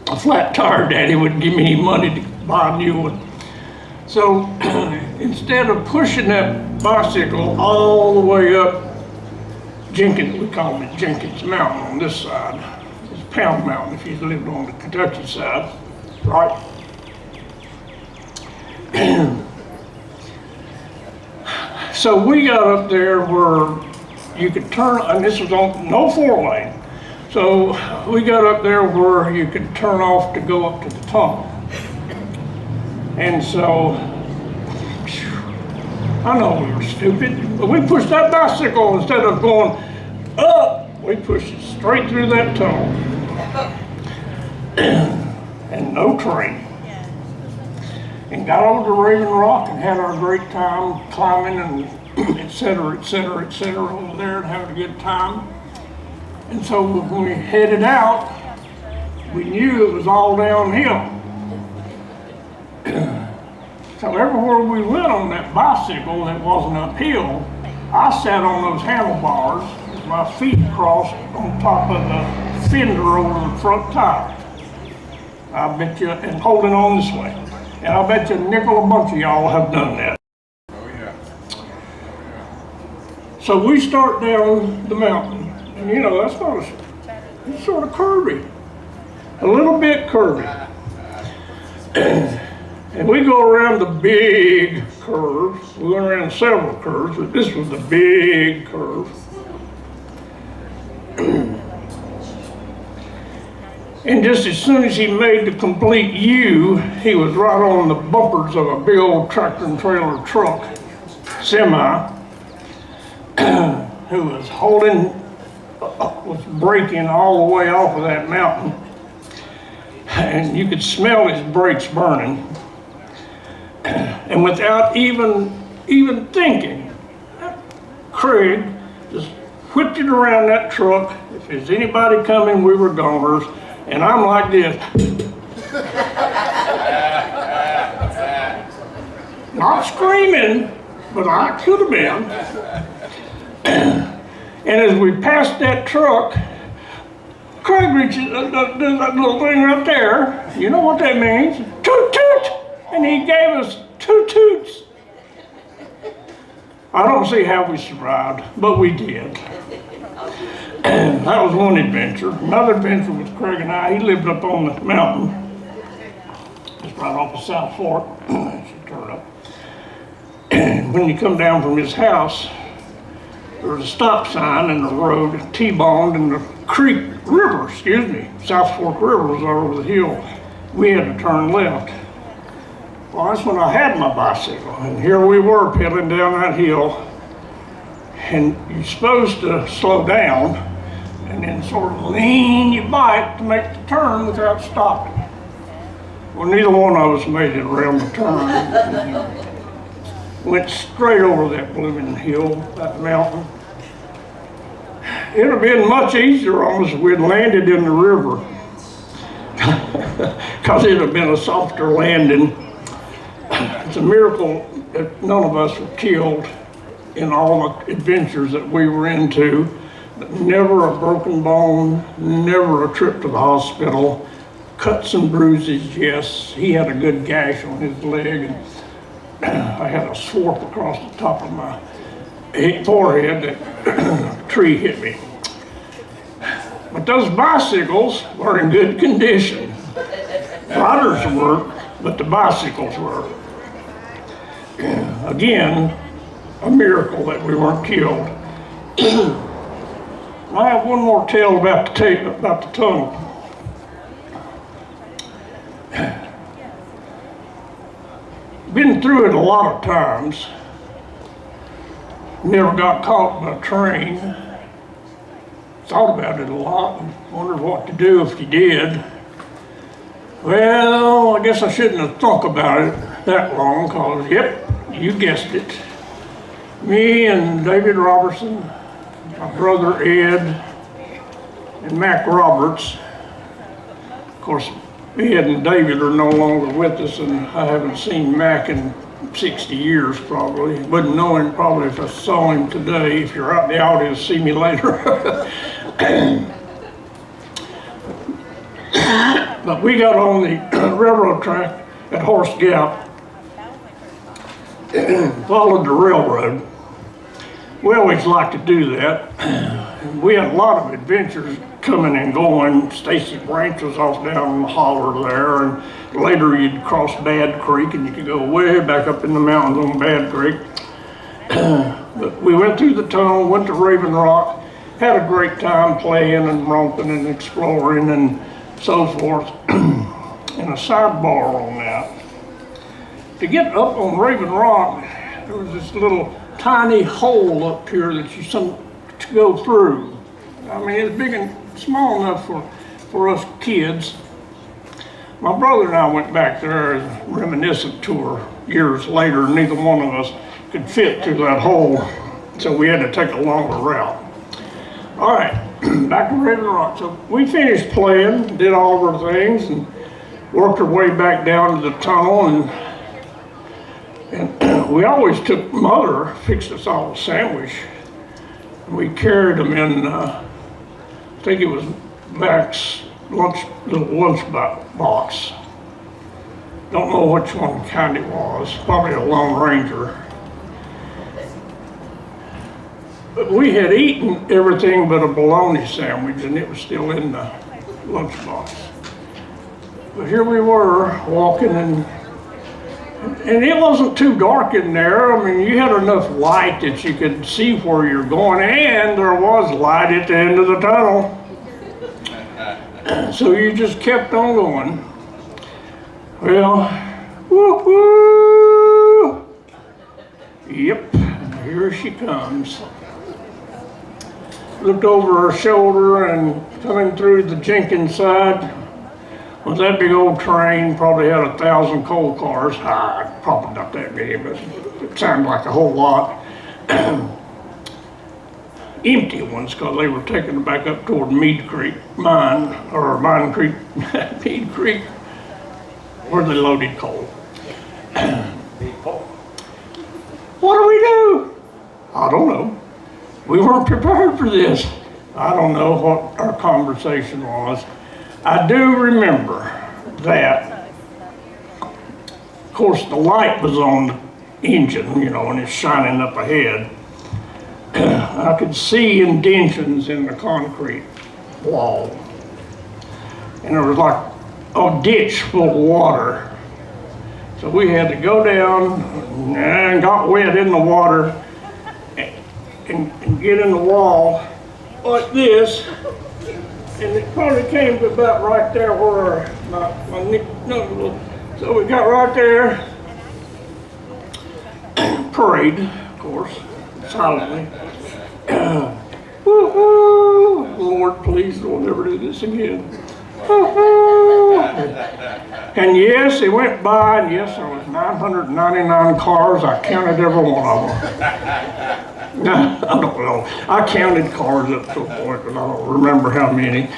a flat tire. Daddy wouldn't give me any money to buy a new one. So instead of pushing that bicycle all the way up Jenkins, we call it Jenkins Mountain on this side. It's Pound Mountain if you lived on the Kentucky side, right? So we got up there where you could turn, and this was on no 4-lane. So we got up there where you could turn off to go up to the tunnel. And so, I know we were stupid, but we pushed that bicycle instead of going up, we pushed it straight through that tunnel. And no train. And got over to Raven Rock and had our great time climbing and et cetera, over there and having a good time. And so when we headed out, we knew it was all downhill. So everywhere we went on that bicycle that wasn't uphill, I sat on those handlebars with my feet crossed on top of the fender over the front tire. I bet you, and holding on this way. And I bet you a nickel a bunch of y'all have done that. So we start down the mountain, and you know, it's sort of curvy, a little bit curvy. And we go around the big curve. We went around several curves, but this was the big curve. And just as soon as he made the complete U, he was right on the bumpers of a big old tractor and trailer truck, semi, who was was braking all the way off of that mountain. And you could smell his brakes burning. And without even thinking, Craig just whipped it around that truck. If there's anybody coming, we were goners. And I'm like this. Not screaming, but I could have been. And as we passed that truck, Craig reaches, does that little thing right there. You know what that means? Toot toot! And he gave us 2 toots. I don't see how we survived, but we did. That was one adventure. Another adventure was Craig and I. He lived up on the mountain, just right off of South Fork. Should turn up. And when you come down from his house, there was a stop sign in the road, T-boned, and the South Fork River was over the hill. We had to turn left. Well, that's when I had my bicycle, and here we were pedaling down that hill, and you're supposed to slow down and then sort of lean your bike to make the turn without stopping. Well, neither one of us made it around the turn. Went straight over that blooming hill, that mountain. It'd have been much easier on us if we'd landed in the river, because it'd have been a softer landing. It's a miracle that none of us were killed in all the adventures that we were into. Never a broken bone, never a trip to the hospital. Cuts and bruises, yes. He had a good gash on his leg. And I had a swarf across the top of my forehead that a tree hit me. But those bicycles were in good condition. Riders weren't, but the bicycles were. Again, a miracle that we weren't killed. I have one more tale about the tunnel. Been through it a lot of times. Never got caught by a train. Thought about it a lot and wondered what to do if you did. Well, I guess I shouldn't have thought about it that long, because, yep, you guessed it. Me and David Robertson, my brother Ed, and Mac Roberts. Of course, Ed and David are no longer with us, and I haven't seen Mac in 60 years probably. Wouldn't know him probably if I saw him today. If you're out in the audience, see me later. But we got on the railroad track at Horse Gap, followed the railroad. We always like to do that. We had a lot of adventures coming and going. Stacy Branch was off down in the holler there, and later you'd cross Bad Creek and you could go way back up in the mountains on Bad Creek. But we went through the tunnel, went to Raven Rock, had a great time playing and romping and exploring and so forth. And a sidebar on that, to get up on Raven Rock, there was this little tiny hole up here that you to go through. I mean, it's big and small enough for us kids. My brother and I went back there as a reminiscent tour years later. Neither one of us could fit through that hole, so we had to take a longer route. All right, back to Raven Rock. So we finished playing, did all of our things, and worked our way back down to the tunnel, and we always took Mother, fixed us all a sandwich, and we carried them in, I think it was Mac's little lunch box. Don't know which one kind it was, probably a Lone Ranger. But we had eaten everything but a bologna sandwich, and it was still in the lunchbox. But here we were walking, and it wasn't too dark in there. I mean, you had enough light that you could see where you're going, and there was light at the end of the tunnel. So you just kept on going. Well, woo-hoo! Yep, here she comes. Looked over her shoulder, and coming through the Jenkins side was that big old train. Probably had 1,000 coal cars. Probably not that many, but it sounded like a whole lot. Empty ones, because they were taking it back up toward Mead Creek mine, or Mine Creek, Mead Creek, where they loaded coal. What do we do? I don't know. We weren't prepared for this. I don't know what our conversation was. I do remember that, of course, the light was on the engine, you know, and it's shining up ahead. I could see indentions in the concrete wall. And there was like a ditch full of water. So we had to go down and got wet in the water and get in the wall like this. And it probably came to about right there where my nose. So we got right there, prayed, of course, silently. Woo-hoo! Lord, please don't ever do this again. Woo-hoo! And yes, it went by, and yes, there was 999 cars. I counted every one of them. I don't know. I counted cars up to a point, but I don't remember how many.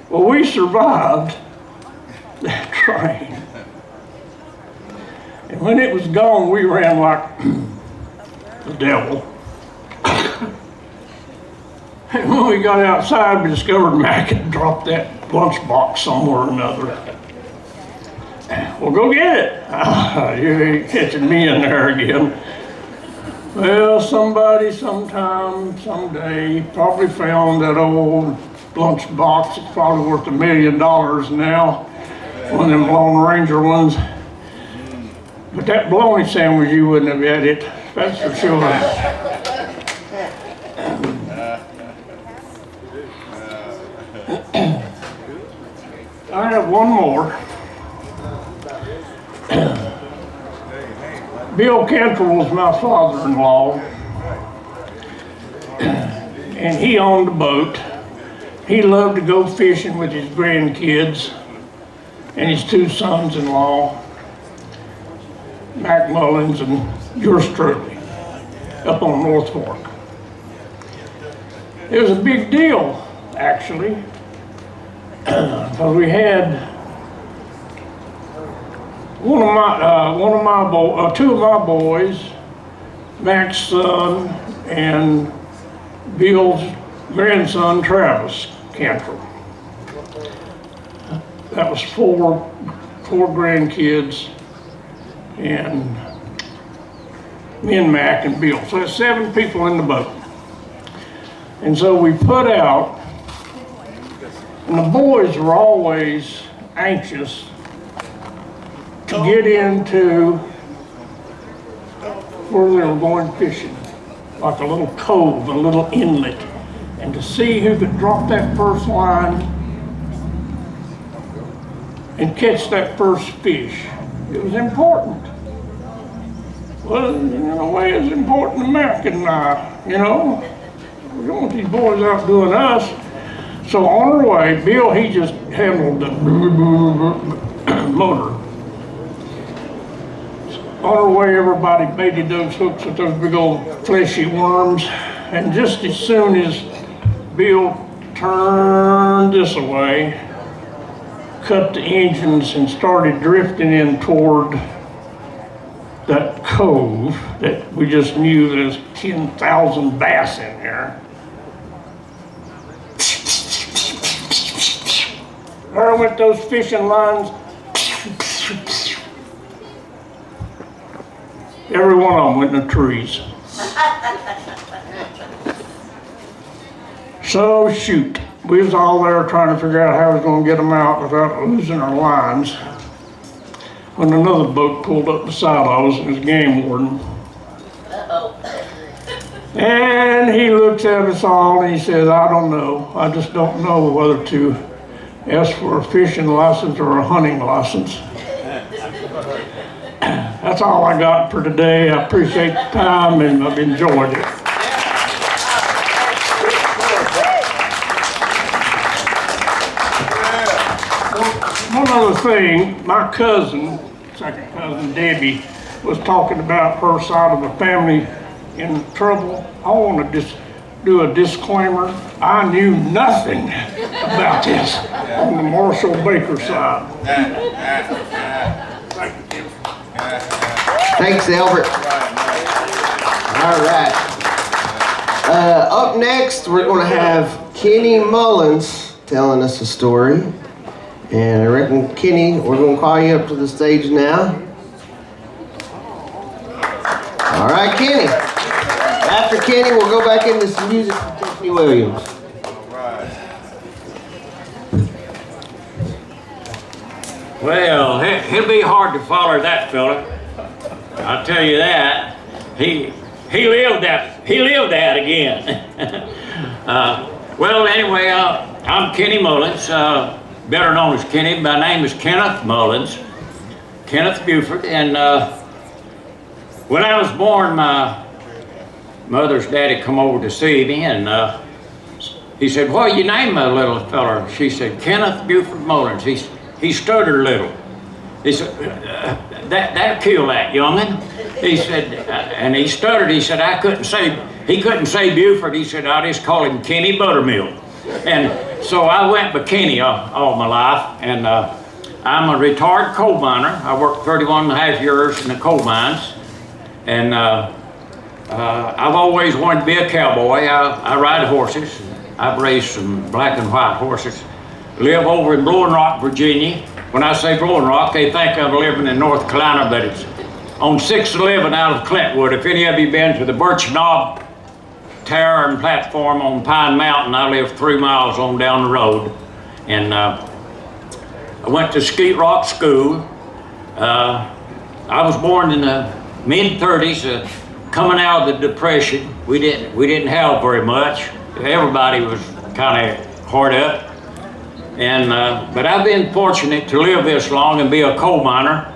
Well, we survived that train. And when it was gone, we ran like the devil. And when we got outside, we discovered Mac had dropped that lunchbox somewhere or another. Well, go get it. You ain't catching me in there again. Well, somebody sometime, someday, probably found that old lunchbox. It's probably worth $1 million now. One of them Lone Ranger ones. But that bologna sandwich, you wouldn't have had it. That's for sure. I have one more. Bill Cantrell was my father-in-law, and he owned a boat. He loved to go fishing with his grandkids and his 2 sons-in-law, Mac Mullins and yours truly, up on North Fork. It was a big deal, actually, because we had two of my boys, Mac's son and Bill's grandson, Travis Cantrell. That was four grandkids, and me and Mac and Bill. So that's 7 people in the boat. And so we put out, and the boys were always anxious to get into where they were going fishing, like a little cove, a little inlet, and to see who could drop that first line and catch that first fish. It was important. Well, in a way, it's important to Mac and I, you know. We don't want these boys out doing us. So on our way, Bill, he just handled the motor. On our way, everybody baited those hooks with those big old fleshy worms. And just as soon as Bill turned this way, cut the engines and started drifting in toward that cove that we just knew there's 10,000 bass in there. There went those fishing lines. Every one of them went in the trees. So shoot, we was all there trying to figure out how we was gonna get them out without losing our lines. When another boat pulled up beside us, it was a game warden. And he looks at us all and he says, I don't know. I just don't know whether to ask for a fishing license or a hunting license. That's all I got for today. I appreciate the time and I've enjoyed it. One other thing, my cousin, second cousin Debbie, was talking about her side of the family in trouble. I want to just do a disclaimer. I knew nothing about this on the Marshall Baker side. Thank you. Thanks, Albert. All right. Up next, we're going to have Kenny Mullins telling us a story. And I reckon, Kenny, we're going to call you up to the stage now. All right, Kenny. After Kenny, we'll go back into some music from Tiffany Williams. Well, he'll be hard to follow that fella. I'll tell you that. He lived that again. Well, anyway, I'm Kenny Mullins, better known as Kenny. My name is Kenneth Mullins, Kenneth Buford. And when I was born, my mother's daddy come over to see me, and he said, "What you name my little feller?" She said, "Kenneth Buford Mullins." He stuttered a little. He said, that'll kill that young'un. He said, and he stuttered. He said, he couldn't say Buford. He said, I just call him Kenny Buttermilk. And so I went by Kenny all my life. And I'm a retired coal miner. I worked 31 and a half years in the coal mines. And I've always wanted to be a cowboy. I ride horses. I've raised some black and white horses. Live over in Blowing Rock, Virginia. when I say Rolling Rock, they think I'm living in North Carolina, but it's on 611 out of Clintwood. If any of you been to the Birch Knob Tower and platform on Pine Mountain, I live 3 miles on down the road. And I went to Skeet Rock School. I was born in the mid-30s, coming out of the Depression. We didn't have very much. Everybody was kind of hard up. And but I've been fortunate to live this long and be a coal miner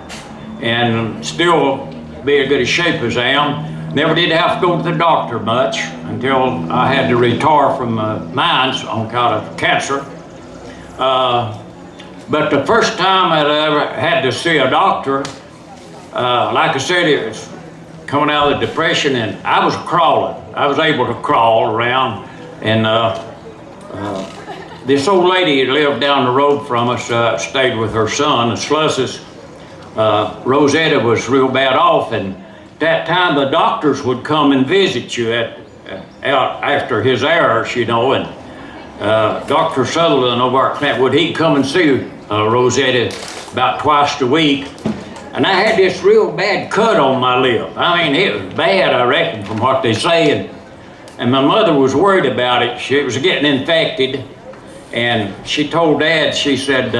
and still be as good a shape as I am. Never did have to go to the doctor much until I had to retire from mines on account of cancer. But the first time I ever had to see a doctor, like I said, it was coming out of the Depression, and I was crawling. I was able to crawl around, and this old lady that lived down the road from us stayed with her son, the Slusses. Rosetta was real bad off, and at that time the doctors would come and visit you out after his hours, you know, and Dr. Sutherland over at Clintwood, he'd come and see Rosetta about twice a week. And I had this real bad cut on my lip. I mean, it was bad, I reckon, from what they say. And my mother was worried about it. She was getting infected. And she told Dad, she said,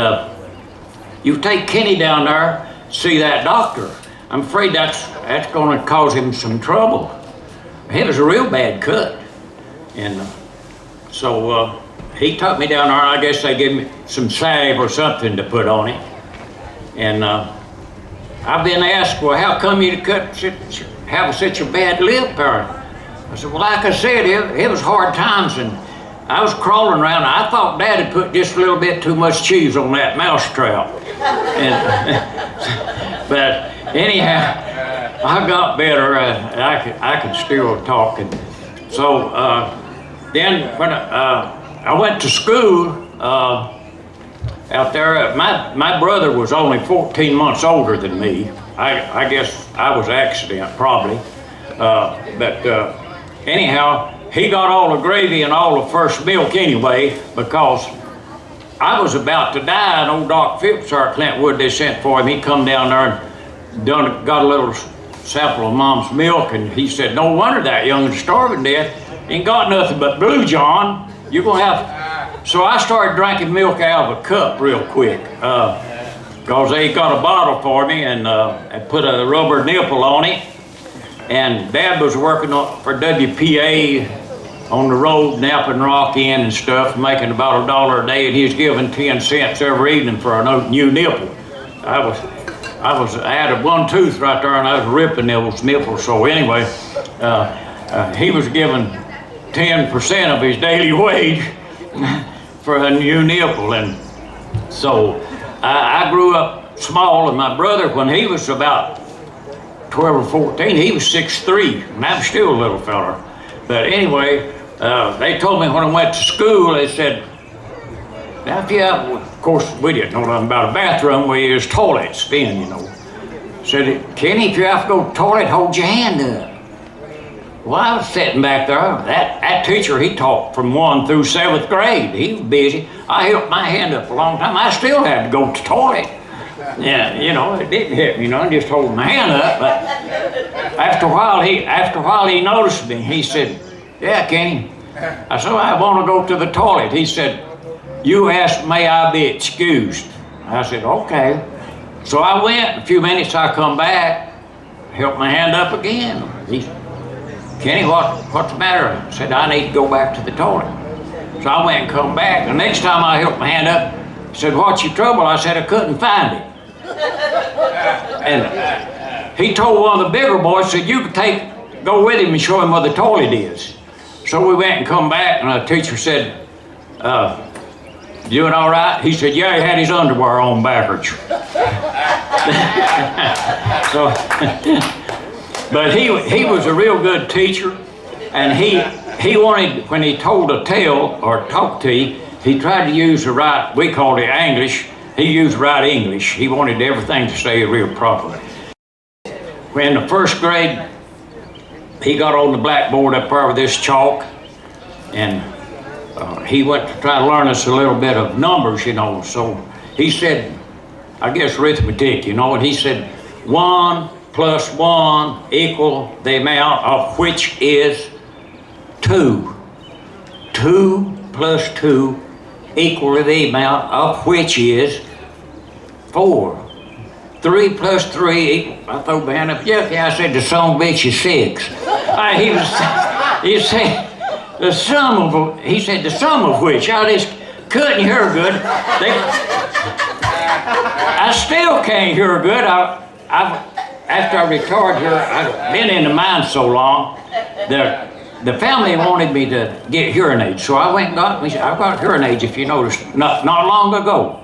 you take Kenny down there, see that doctor. I'm afraid that's going to cause him some trouble. It was a real bad cut. And so he took me down there. I guess they gave me some salve or something to put on it. And I've been asked, well, how come you have such a bad lip? I said, well, like I said, it was hard times, and I was crawling around. I thought Dad had put just a little bit too much cheese on that mousetrap. But anyhow, I got better. I could still talk. And so then when I went to school out there, my brother was only 14 months older than me. I guess I was an accident, probably. But anyhow, he got all the gravy and all the first milk anyway, because I was about to die, and old Doc Phipps at Clintwood, they sent for him. He come down there and got a little sample of Mom's milk, and he said, no wonder that young's starving to death. Ain't got nothing but Blue John. You're gonna have... So I started drinking milk out of a cup real quick, because they got a bottle for me and put a rubber nipple on it. And Dad was working for WPA on the road, napping rock in and stuff, making about $1 a day, and he was giving 10 cents every evening for a new nipple. I had one tooth right there, and I was ripping those nipples. So anyway, he was giving 10% of his daily wage for a new nipple. And so I grew up small, and my brother, when he was about 12 or 14, he was 6'3", and I'm still a little fella. But anyway, they told me when I went to school, they said, now if you have, of course, we didn't know nothing about a bathroom, we used toilets then, you know. Said, Kenny, if you have to go to the toilet, hold your hand up. Well, I was sitting back there. That teacher, he taught from 1 through 7th grade. He was busy. I held my hand up a long time. I still had to go to the toilet. Yeah, you know, it didn't hit me, you know, I just hold my hand up. But after a while he noticed me. He said, yeah, Kenny. I said, I want to go to the toilet. He said, you asked, may I be excused? I said, okay. So I went. A few minutes, I come back, held my hand up again. He said, Kenny, what's the matter? I said, I need to go back to the toilet. So I went and come back. The next time I held my hand up, he said, what's your trouble? I said, I couldn't find it. And he told one of the bigger boys, said, you could go with him and show him where the toilet is. So we went and come back, and the teacher said, you doing all right? He said, yeah, he had his underwear on backwards. So, but he was a real good teacher, and he wanted, when he told a tale or talked to you, he tried to use the right, we called it English, he used right English. He wanted everything to say real properly. When in the 1st grade, he got on the blackboard up there with this chalk, and he went to try to learn us a little bit of numbers, you know. So he said, I guess arithmetic, you know, and he said 1 plus 1 equal the amount of which is 2. 2 plus 2 equal to the amount of which is 4. 3 plus 3 equal, I throw my hand up, yeah, I said the sum of which is 6. He said the sum of, he said the sum of which, I just couldn't hear good. I still can't hear good. After I retired here, I've been in the mine so long, the family wanted me to get hearing aids, so I went and got me. I got hearing aids, if you noticed, not long ago.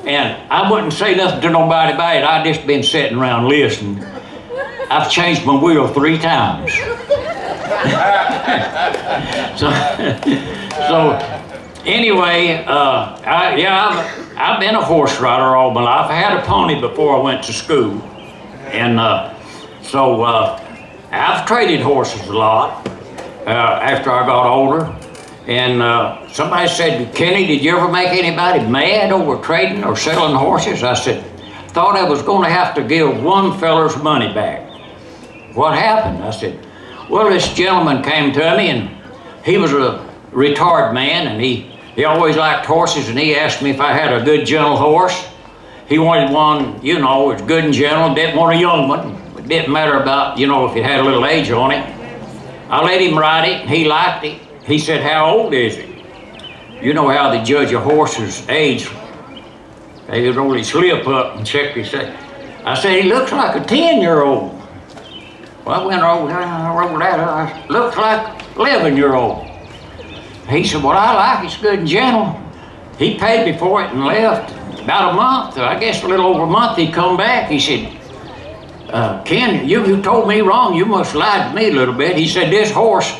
And I wouldn't say nothing to nobody about it. I just been sitting around listening. I've changed my wheel 3 times. so anyway, I've been a horse rider all my life. I had a pony before I went to school, and I've traded horses a lot after I got older. And somebody said, Kenny, did you ever make anybody mad over trading or selling horses? I said, thought I was going to have to give one feller's money back. What happened? I said, well, this gentleman came to me, and he was a retired man, and he always liked horses, and he asked me if I had a good, gentle horse. He wanted one, you know, was good and gentle, didn't want a young one. It didn't matter about, you know, if it had a little age on it. I let him ride it, and he liked it. He said, how old is he? You know how they judge a horse's age. They would only slip up and check his age. I said, he looks like a 10-year-old. Well, I went over that, looks like 11-year-old. He said, well, I like it, it's good and gentle. He paid me for it and left. About a month, I guess a little over a month, he come back. He said, Ken, you told me wrong. You must lied to me a little bit. He said, this horse,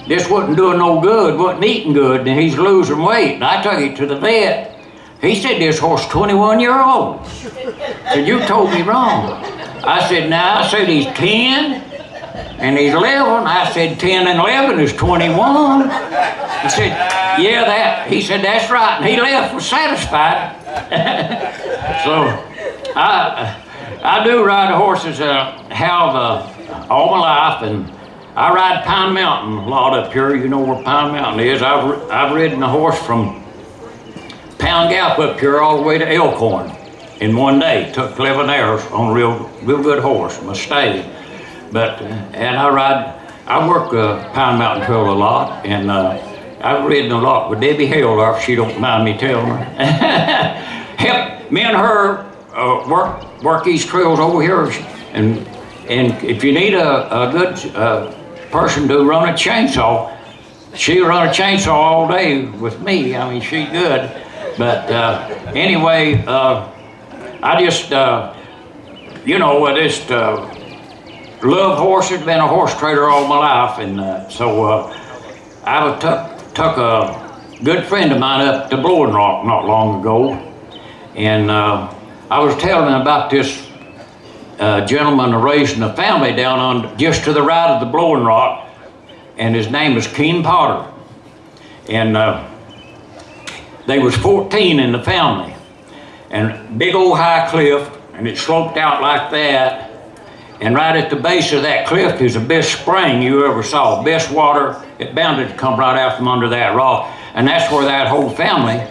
this wasn't doing no good, wasn't eating good, and he's losing weight. And I took it to the vet. He said, this horse 21-year-old. Said, you told me wrong. I said, I said he's 10 and he's 11. I said, 10 and 11 is 21. He said, yeah, he said, that's right. And he left, was satisfied. So, I do ride horses, have all my life, and I ride Pine Mountain a lot up here. You know where Pine Mountain is. I've ridden a horse from Pound Gap up here all the way to Elkhorn in one day. Took 11 hours on a real good horse, my stay. But and I work Pine Mountain Trail a lot, and I've ridden a lot with Debbie Hale, if she don't mind me telling her. Help me and her work these trails over here, and if you need a good person to run a chainsaw, she'll run a chainsaw all day with me. I mean, she's good. But anyway, I just, love horses, been a horse trader all my life, and so I took a good friend of mine up to Blowing Rock not long ago, and I was telling him about this gentleman raising a family down on just to the right of the Blowing Rock, and his name was Keen Potter, and they was 14 in the family, and big old high cliff, and it sloped out like that. And right at the base of that cliff is the best spring you ever saw. Best water, it bounded to come right out from under that rock. And that's where that whole family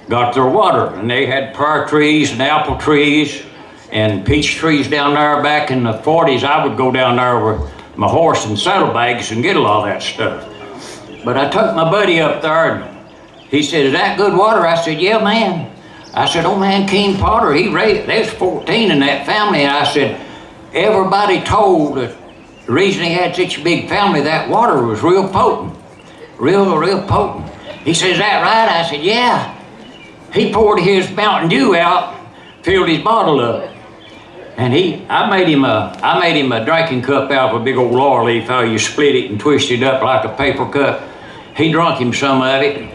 got their water. And they had pear trees and apple trees and peach trees down there. Back in the 40s, I would go down there with my horse and saddlebags and get a lot of that stuff. But I took my buddy up there, and he said, is that good water? I said, yeah, man. I said, oh man, Keen Potter, there's 14 in that family. And I said, everybody told that the reason he had such a big family, that water was real potent, real potent. He said, is that right? I said, yeah. He poured his Mountain Dew out, filled his bottle up, and I made him a drinking cup out of a big old laurel leaf, how you split it and twist it up like a paper cup. He drunk him some of it.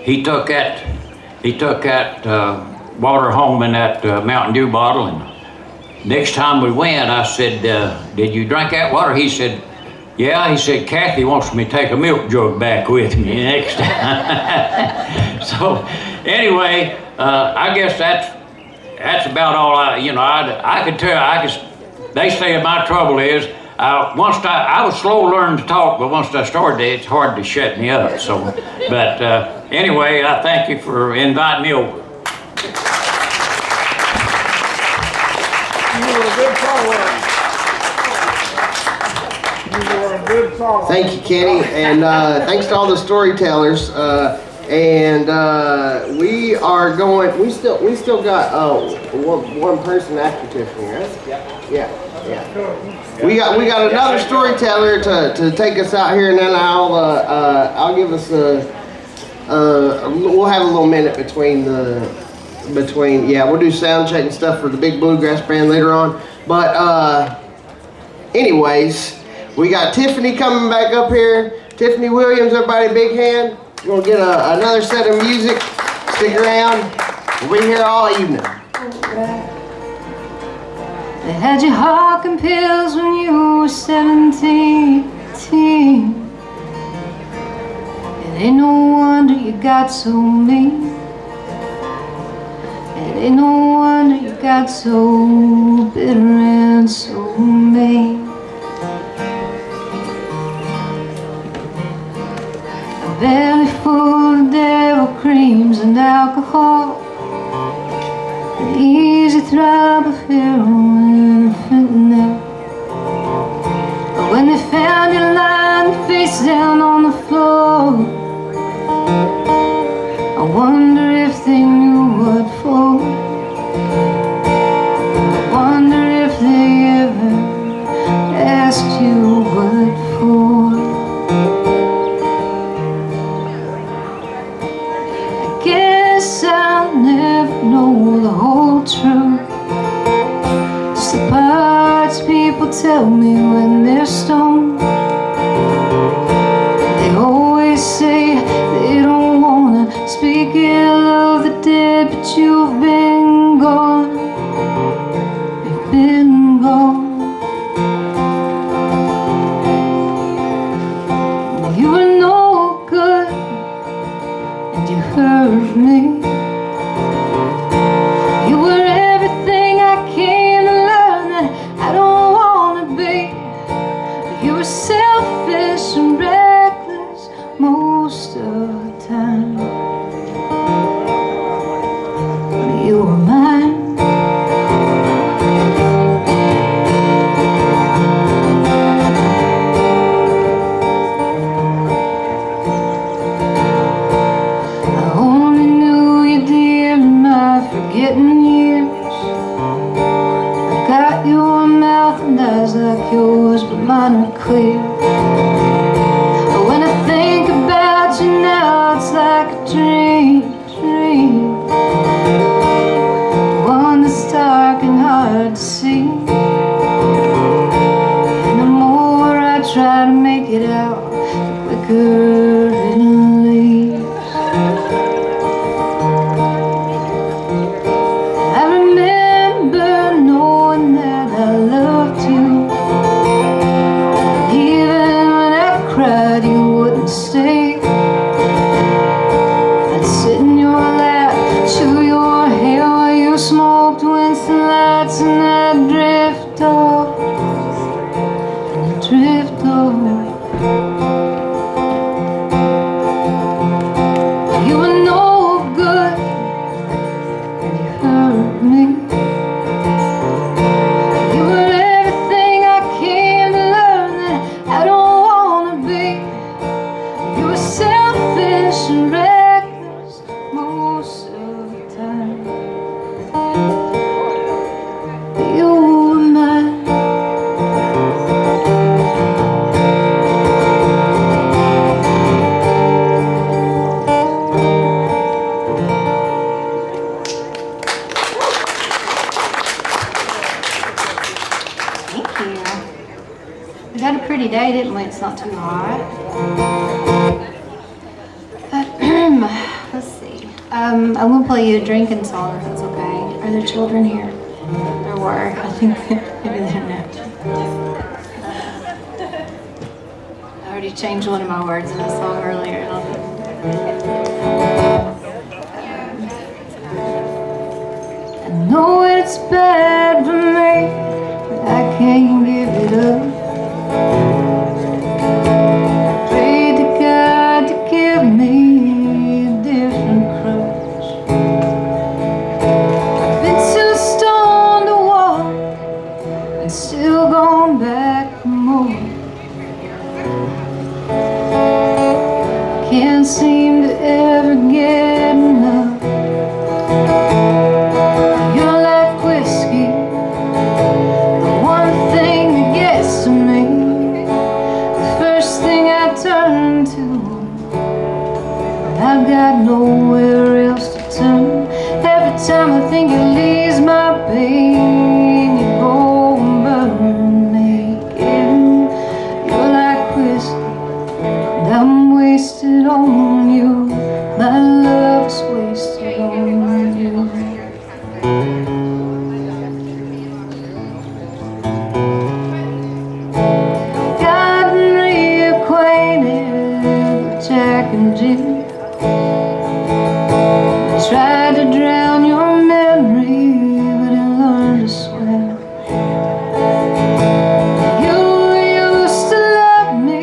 He took that water home in that Mountain Dew bottle, and next time we went, I said, did you drink that water? He said, yeah. He said, Kathy wants me to take a milk jug back with me next time. So anyway, I guess that's about all I could tell. They say my trouble is, I was slow learning to talk, but once I started, it's hard to shut me up. So, but anyway, I thank you for inviting me over. You were a good follower. You were a good follower. Thank you, Kenny, and thanks to all the storytellers. We are going. We still got one person after Tiffany, right? Yeah. We got another storyteller to take us out here, and then I'll give us we'll have a little minute between. We'll do sound check and stuff for the Big Bluegrass Band later on. But anyways, we got Tiffany coming back up here. Tiffany Williams, everybody, big hand. We're gonna get another set of music. Stick around. We'll be here all evening. They had you hawking pills when you were 17. It ain't no wonder you got so mean. It ain't no wonder you got so bitter and so mean. A belly full of devil creams and alcohol, an easy throb of heroin and fentanyl. But when they found you lying face down on the floor, I wonder if they knew what for. I wonder if they ever asked you what for. I guess I'll never know the whole truth, just the parts people tell me when they're stoned. They always say they don't wanna speak ill of the dead, but you've been gone. You've been gone. You were no good, and you hurt me. You were everything I came to learn that I don't wanna be. You were selfish and reckless most of the time. You were mine. I only knew you dear in my forgetting years. I got your mouth and eyes like yours, but mine are clear. But when I think about you now, it's like a dream. One that's dark and hard to see. And the more I try to make it out, the quicker it leaves. I remember knowing that I loved you. Even when I cried, you wouldn't stay. I'd sit in your lap, chew your hair while you smoked Winston Lights, and I'd drift off, and I'd drift off. You were no good, and you hurt me. You were everything I came to learn that I don't wanna be. You were selfish and reckless most of the time. You were mine. Thank you. We got a pretty day, didn't we? It's not too hot. Let's see. I'm gonna play you a drinking song if that's okay. Are there children here? There were. I think maybe they didn't have to. I already changed one of my words in the song earlier. I know it's bad for me, but I can't give it up. Pray to God to give me a different crutch. I've been too stoned to walk and still going back for more. Can't seem to ever get enough. You're like whiskey, the one thing that gets to me, the first thing I turn to. I've got nowhere else to turn. Every time I think it leaves my pain, you go and burn me again. You're like whiskey, and I'm wasted on you. My love's wasted on you. Gotten reacquainted with Jack and Jill. Tried to drown your memory, but I learned to swim. You used to love me,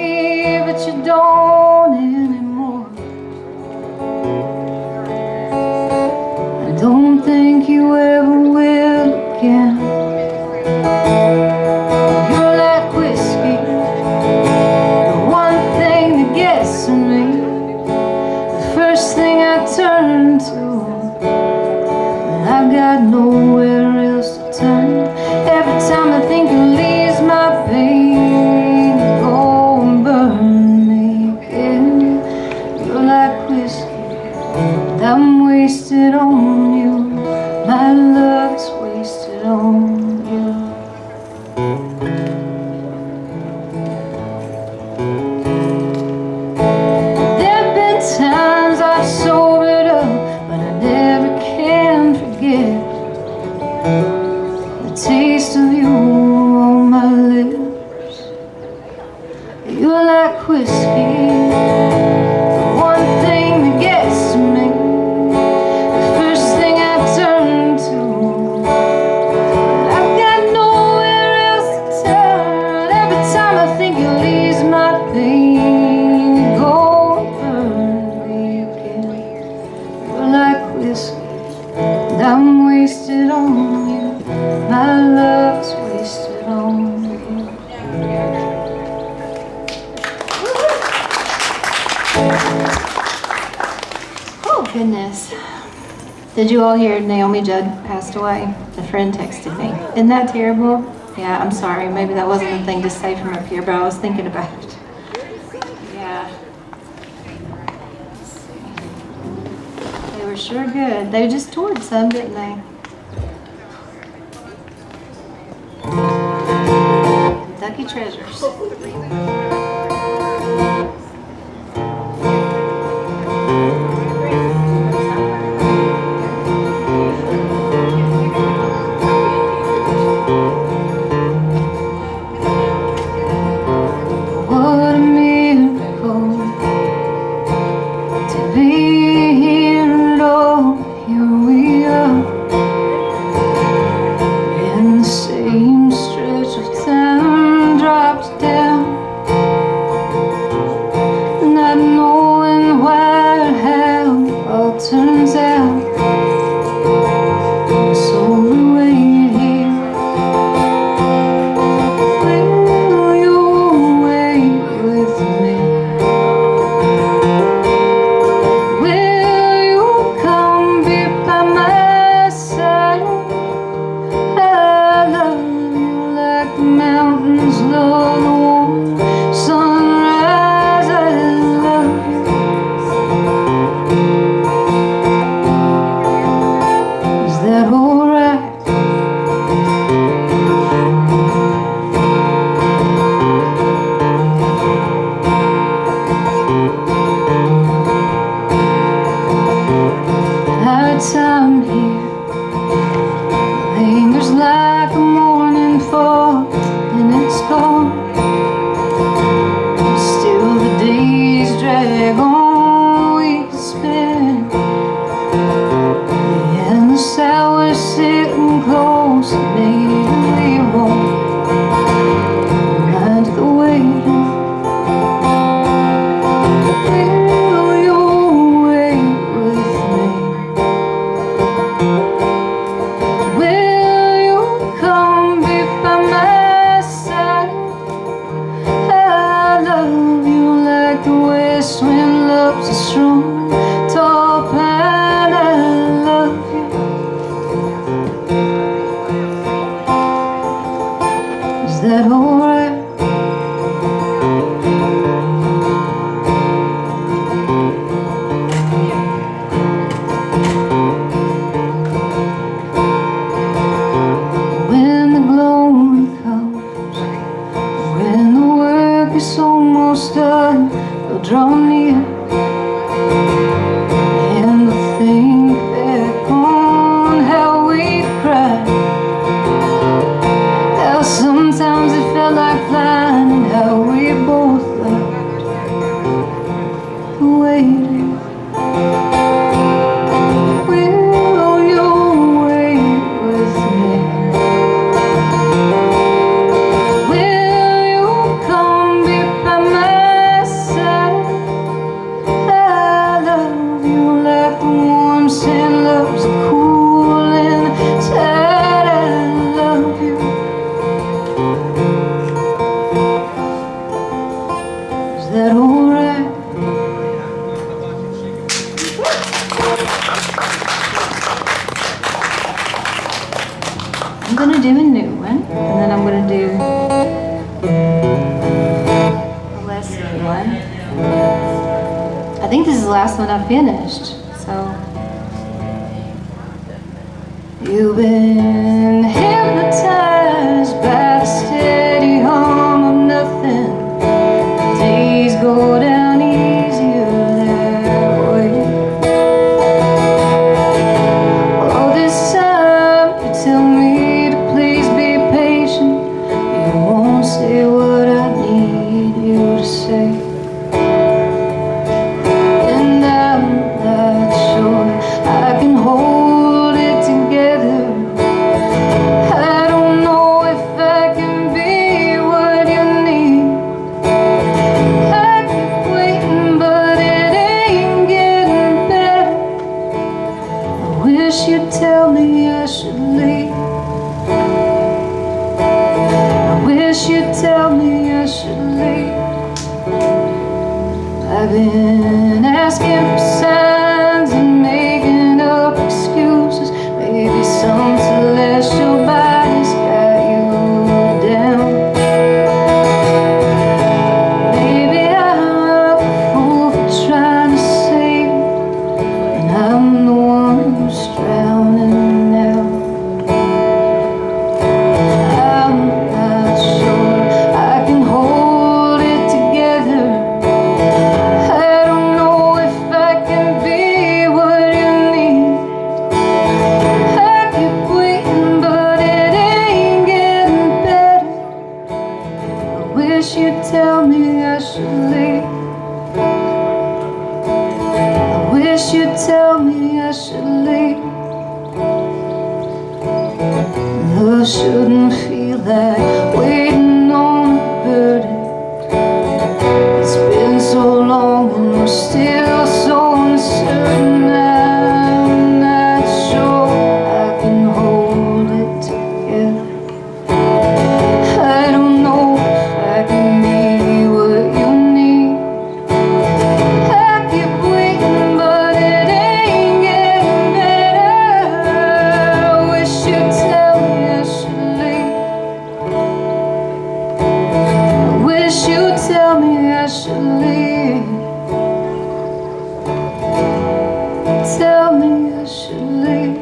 but you don't anymore. I don't think you ever will again. You're like whiskey, the one thing that gets to me, the first thing I turn to. I've got nowhere else to turn. Every time I think it leaves my pain, you go and burn me again. You're like whiskey, and I'm wasted on you. My love's wasted on you. There've been times I've sobered up, but I never can forget the taste of you on my lips. You're like whiskey, the one thing that gets to me, the first thing I turn to. I've got nowhere else to turn. Every time I think it leaves my pain, you go and burn me again. You're like whiskey, and I'm wasted on you. My love's wasted on you. Oh goodness. Did you all hear Naomi Judd passed away? A friend texted me. Isn't that terrible? Yeah, I'm sorry. Maybe that wasn't the thing to say from up here, but I was thinking about it. Yeah. They were sure good. They just toured some, didn't they? Kentucky Treasures. What a miracle to be here at all. Here we are in the same stretch of time, drops down will draw near. And I'll think back on how we cried, how sometimes it felt like flying, and how we both loved the waiting. Will you wait with me? Will you come be by my side? I love you like the warm sand loves the cooling tide. I love you. Is that alright? I'm gonna do a new one, and then I'm gonna do a lesson one. I think this is the last one I finished, so. You've been hypnotized by the steady hum of nothing. Days go down easier that way. All this time you tell me to please be patient. You won't say what I need you to say. And I'm not sure I can hold it together. I don't know if I can be what you need. I keep waiting, but it ain't getting better. I wish you'd tell me I should leave. I wish you'd tell me I should leave. I've been asking for signs and making up excuses. Maybe some celestial body's got you down. Maybe I'm a fool for trying to save you, and I'm the one who's drowning now. I'm not sure I can hold it together. I don't know if I can be what you need. I keep waiting, but it ain't getting better. I wish you'd tell me I should leave. I wish you'd tell me I should leave. Love shouldn't feel like waiting on a verdict. It's been so long and we're still so uncertain. I'm not sure I can hold it together. I don't know if I can be what you need. I keep waiting, but it ain't getting better. I wish you'd tell me I should leave. I wish you'd tell me I should leave. Tell me I should leave.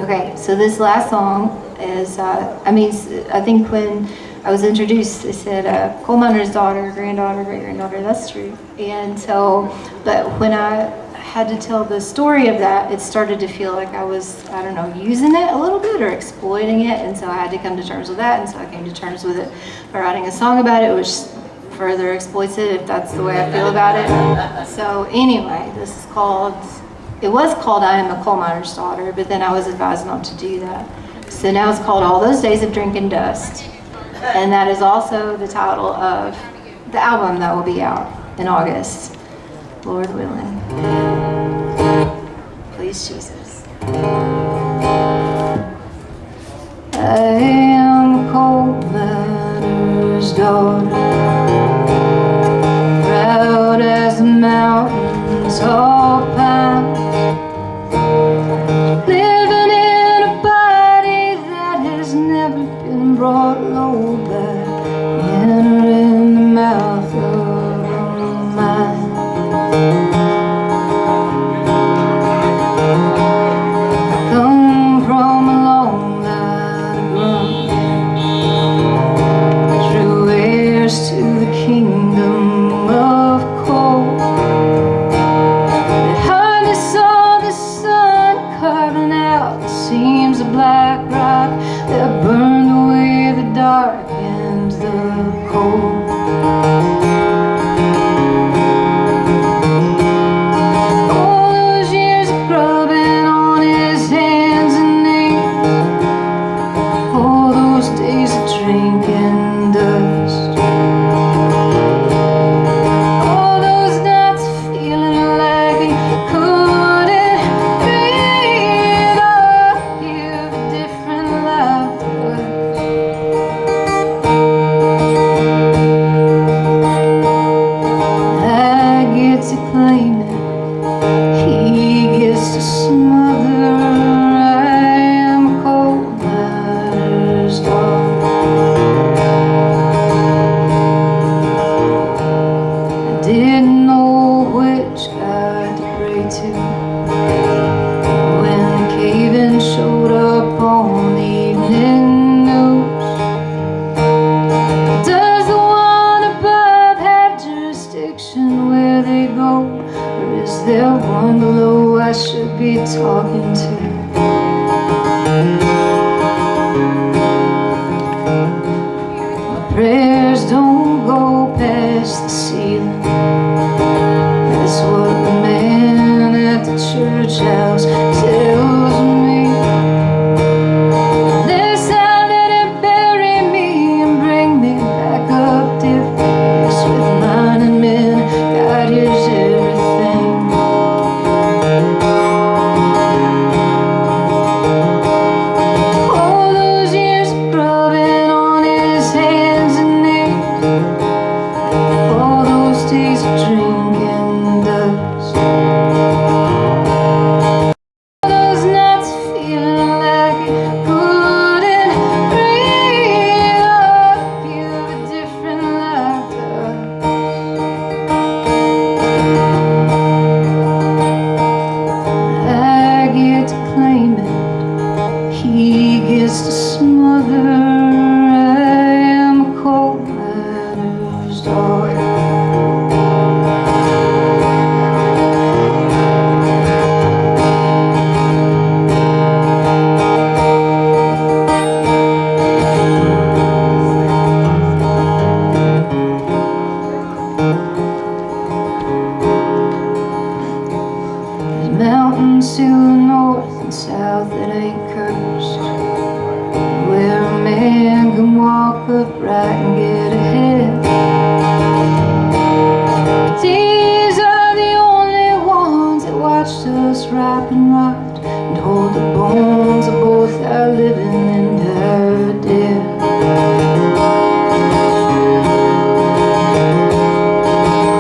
Okay, so this last song is, I think when I was introduced, they said coal miner's daughter, granddaughter, great-granddaughter, that's true. And so, but when I had to tell the story of that, it started to feel like I was, I don't know, using it a little bit or exploiting it. And so I had to come to terms with that. And so I came to terms with it by writing a song about it, which further exploits it if that's the way I feel about it. So anyway, this is called, it was called I Am a Coal Miner's Daughter, but then I was advised not to do that. So now it's called All Those Days of Drinking Dust. And that is also the title of the album that will be out in August, Lord willing. Please, Jesus. I am a coal miner's daughter, proud as the mountains all pine, living in a body that has never been brought low by entering the mouth of kingdom of cold. Behind us all the sun carving out the seams of black rock that burned away the dark and the cold. All those years of grubbing on his hands and knees, all those days of drinking dust, all those nights feeling like he couldn't breathe or give a different life to us. I get to claim it, he gets to smother. I am a coal miner's dog. I didn't know which God to pray to when the cave-in showed up on the evening news. Does the one above have jurisdiction where they go, or is there one below I should be talking to? My prayers don't go past the ceiling. That's what the man at the church house tells me. Unless I let him bury me and bring me back up different. Yes, with mining men, God hears everything. All those years of grubbing on his hands and knees, all those days of drinking dust, all those nights feeling like he couldn't breathe or give a different life to us. I get to claim it, he gets to smother. I am a coal miner's daughter. There's mountains to the north and south that ain't cursed, where a man can walk upright and get ahead. But these are the only ones that watched us ripen rot and hold the bones of both our living and our dead.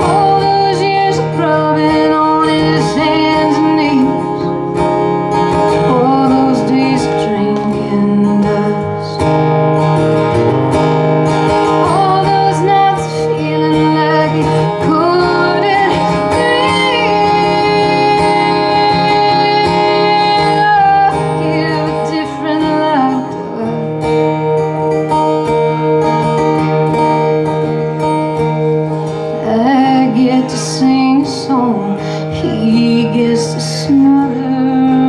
All those years of grubbing on his hands and knees, all those days of drinking dust, all those nights feeling like he couldn't breathe or give a different life to us. I get to sing a song, he gets to smother.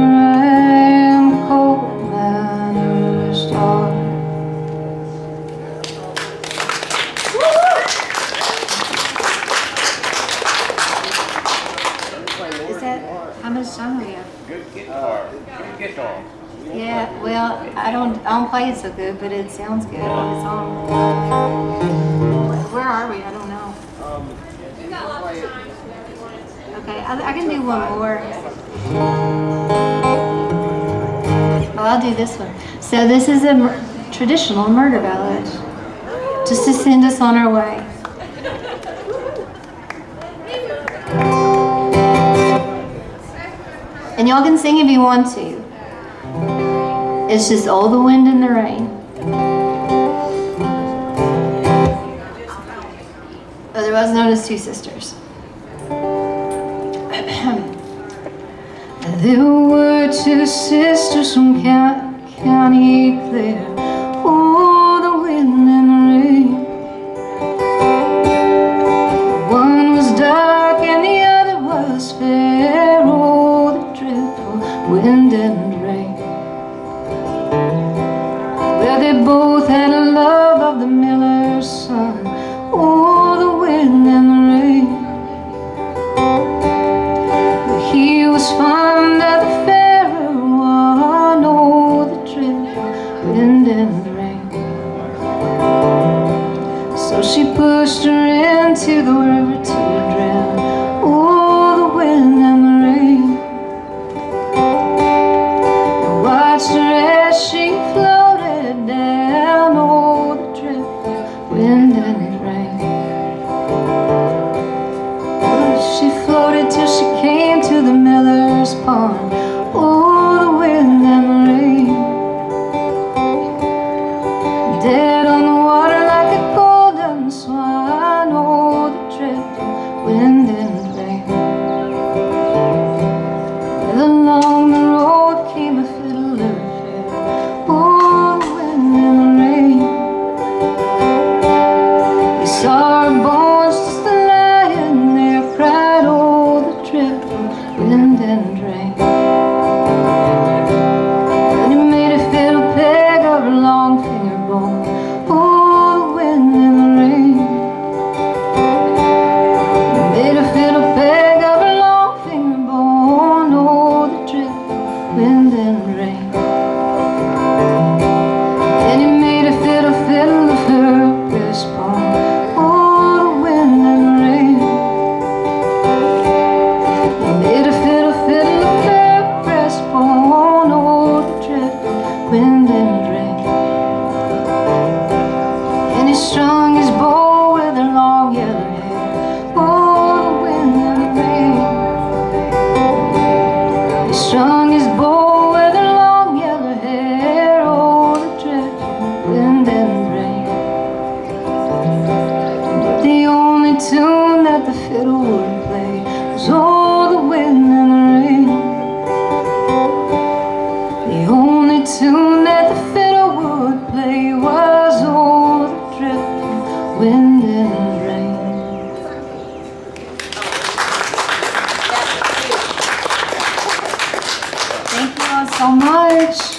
I am a coal miner's daughter. Is that, how much time we have? Good guitar. Good guitar. Yeah, well, I don't play it so good, but it sounds good on its own. Where are we? I don't know. Okay, I can do one more. Oh, I'll do this one. So this is a traditional murder ballad, just to send us on our way. And y'all can sing if you want to. It's just all the wind and the rain. Otherwise known as Two Sisters. There were two sisters from County Clare. Oh, the wind and the rain. tune that the fiddle would play was all the drift, wind and rain. Thank you all so much.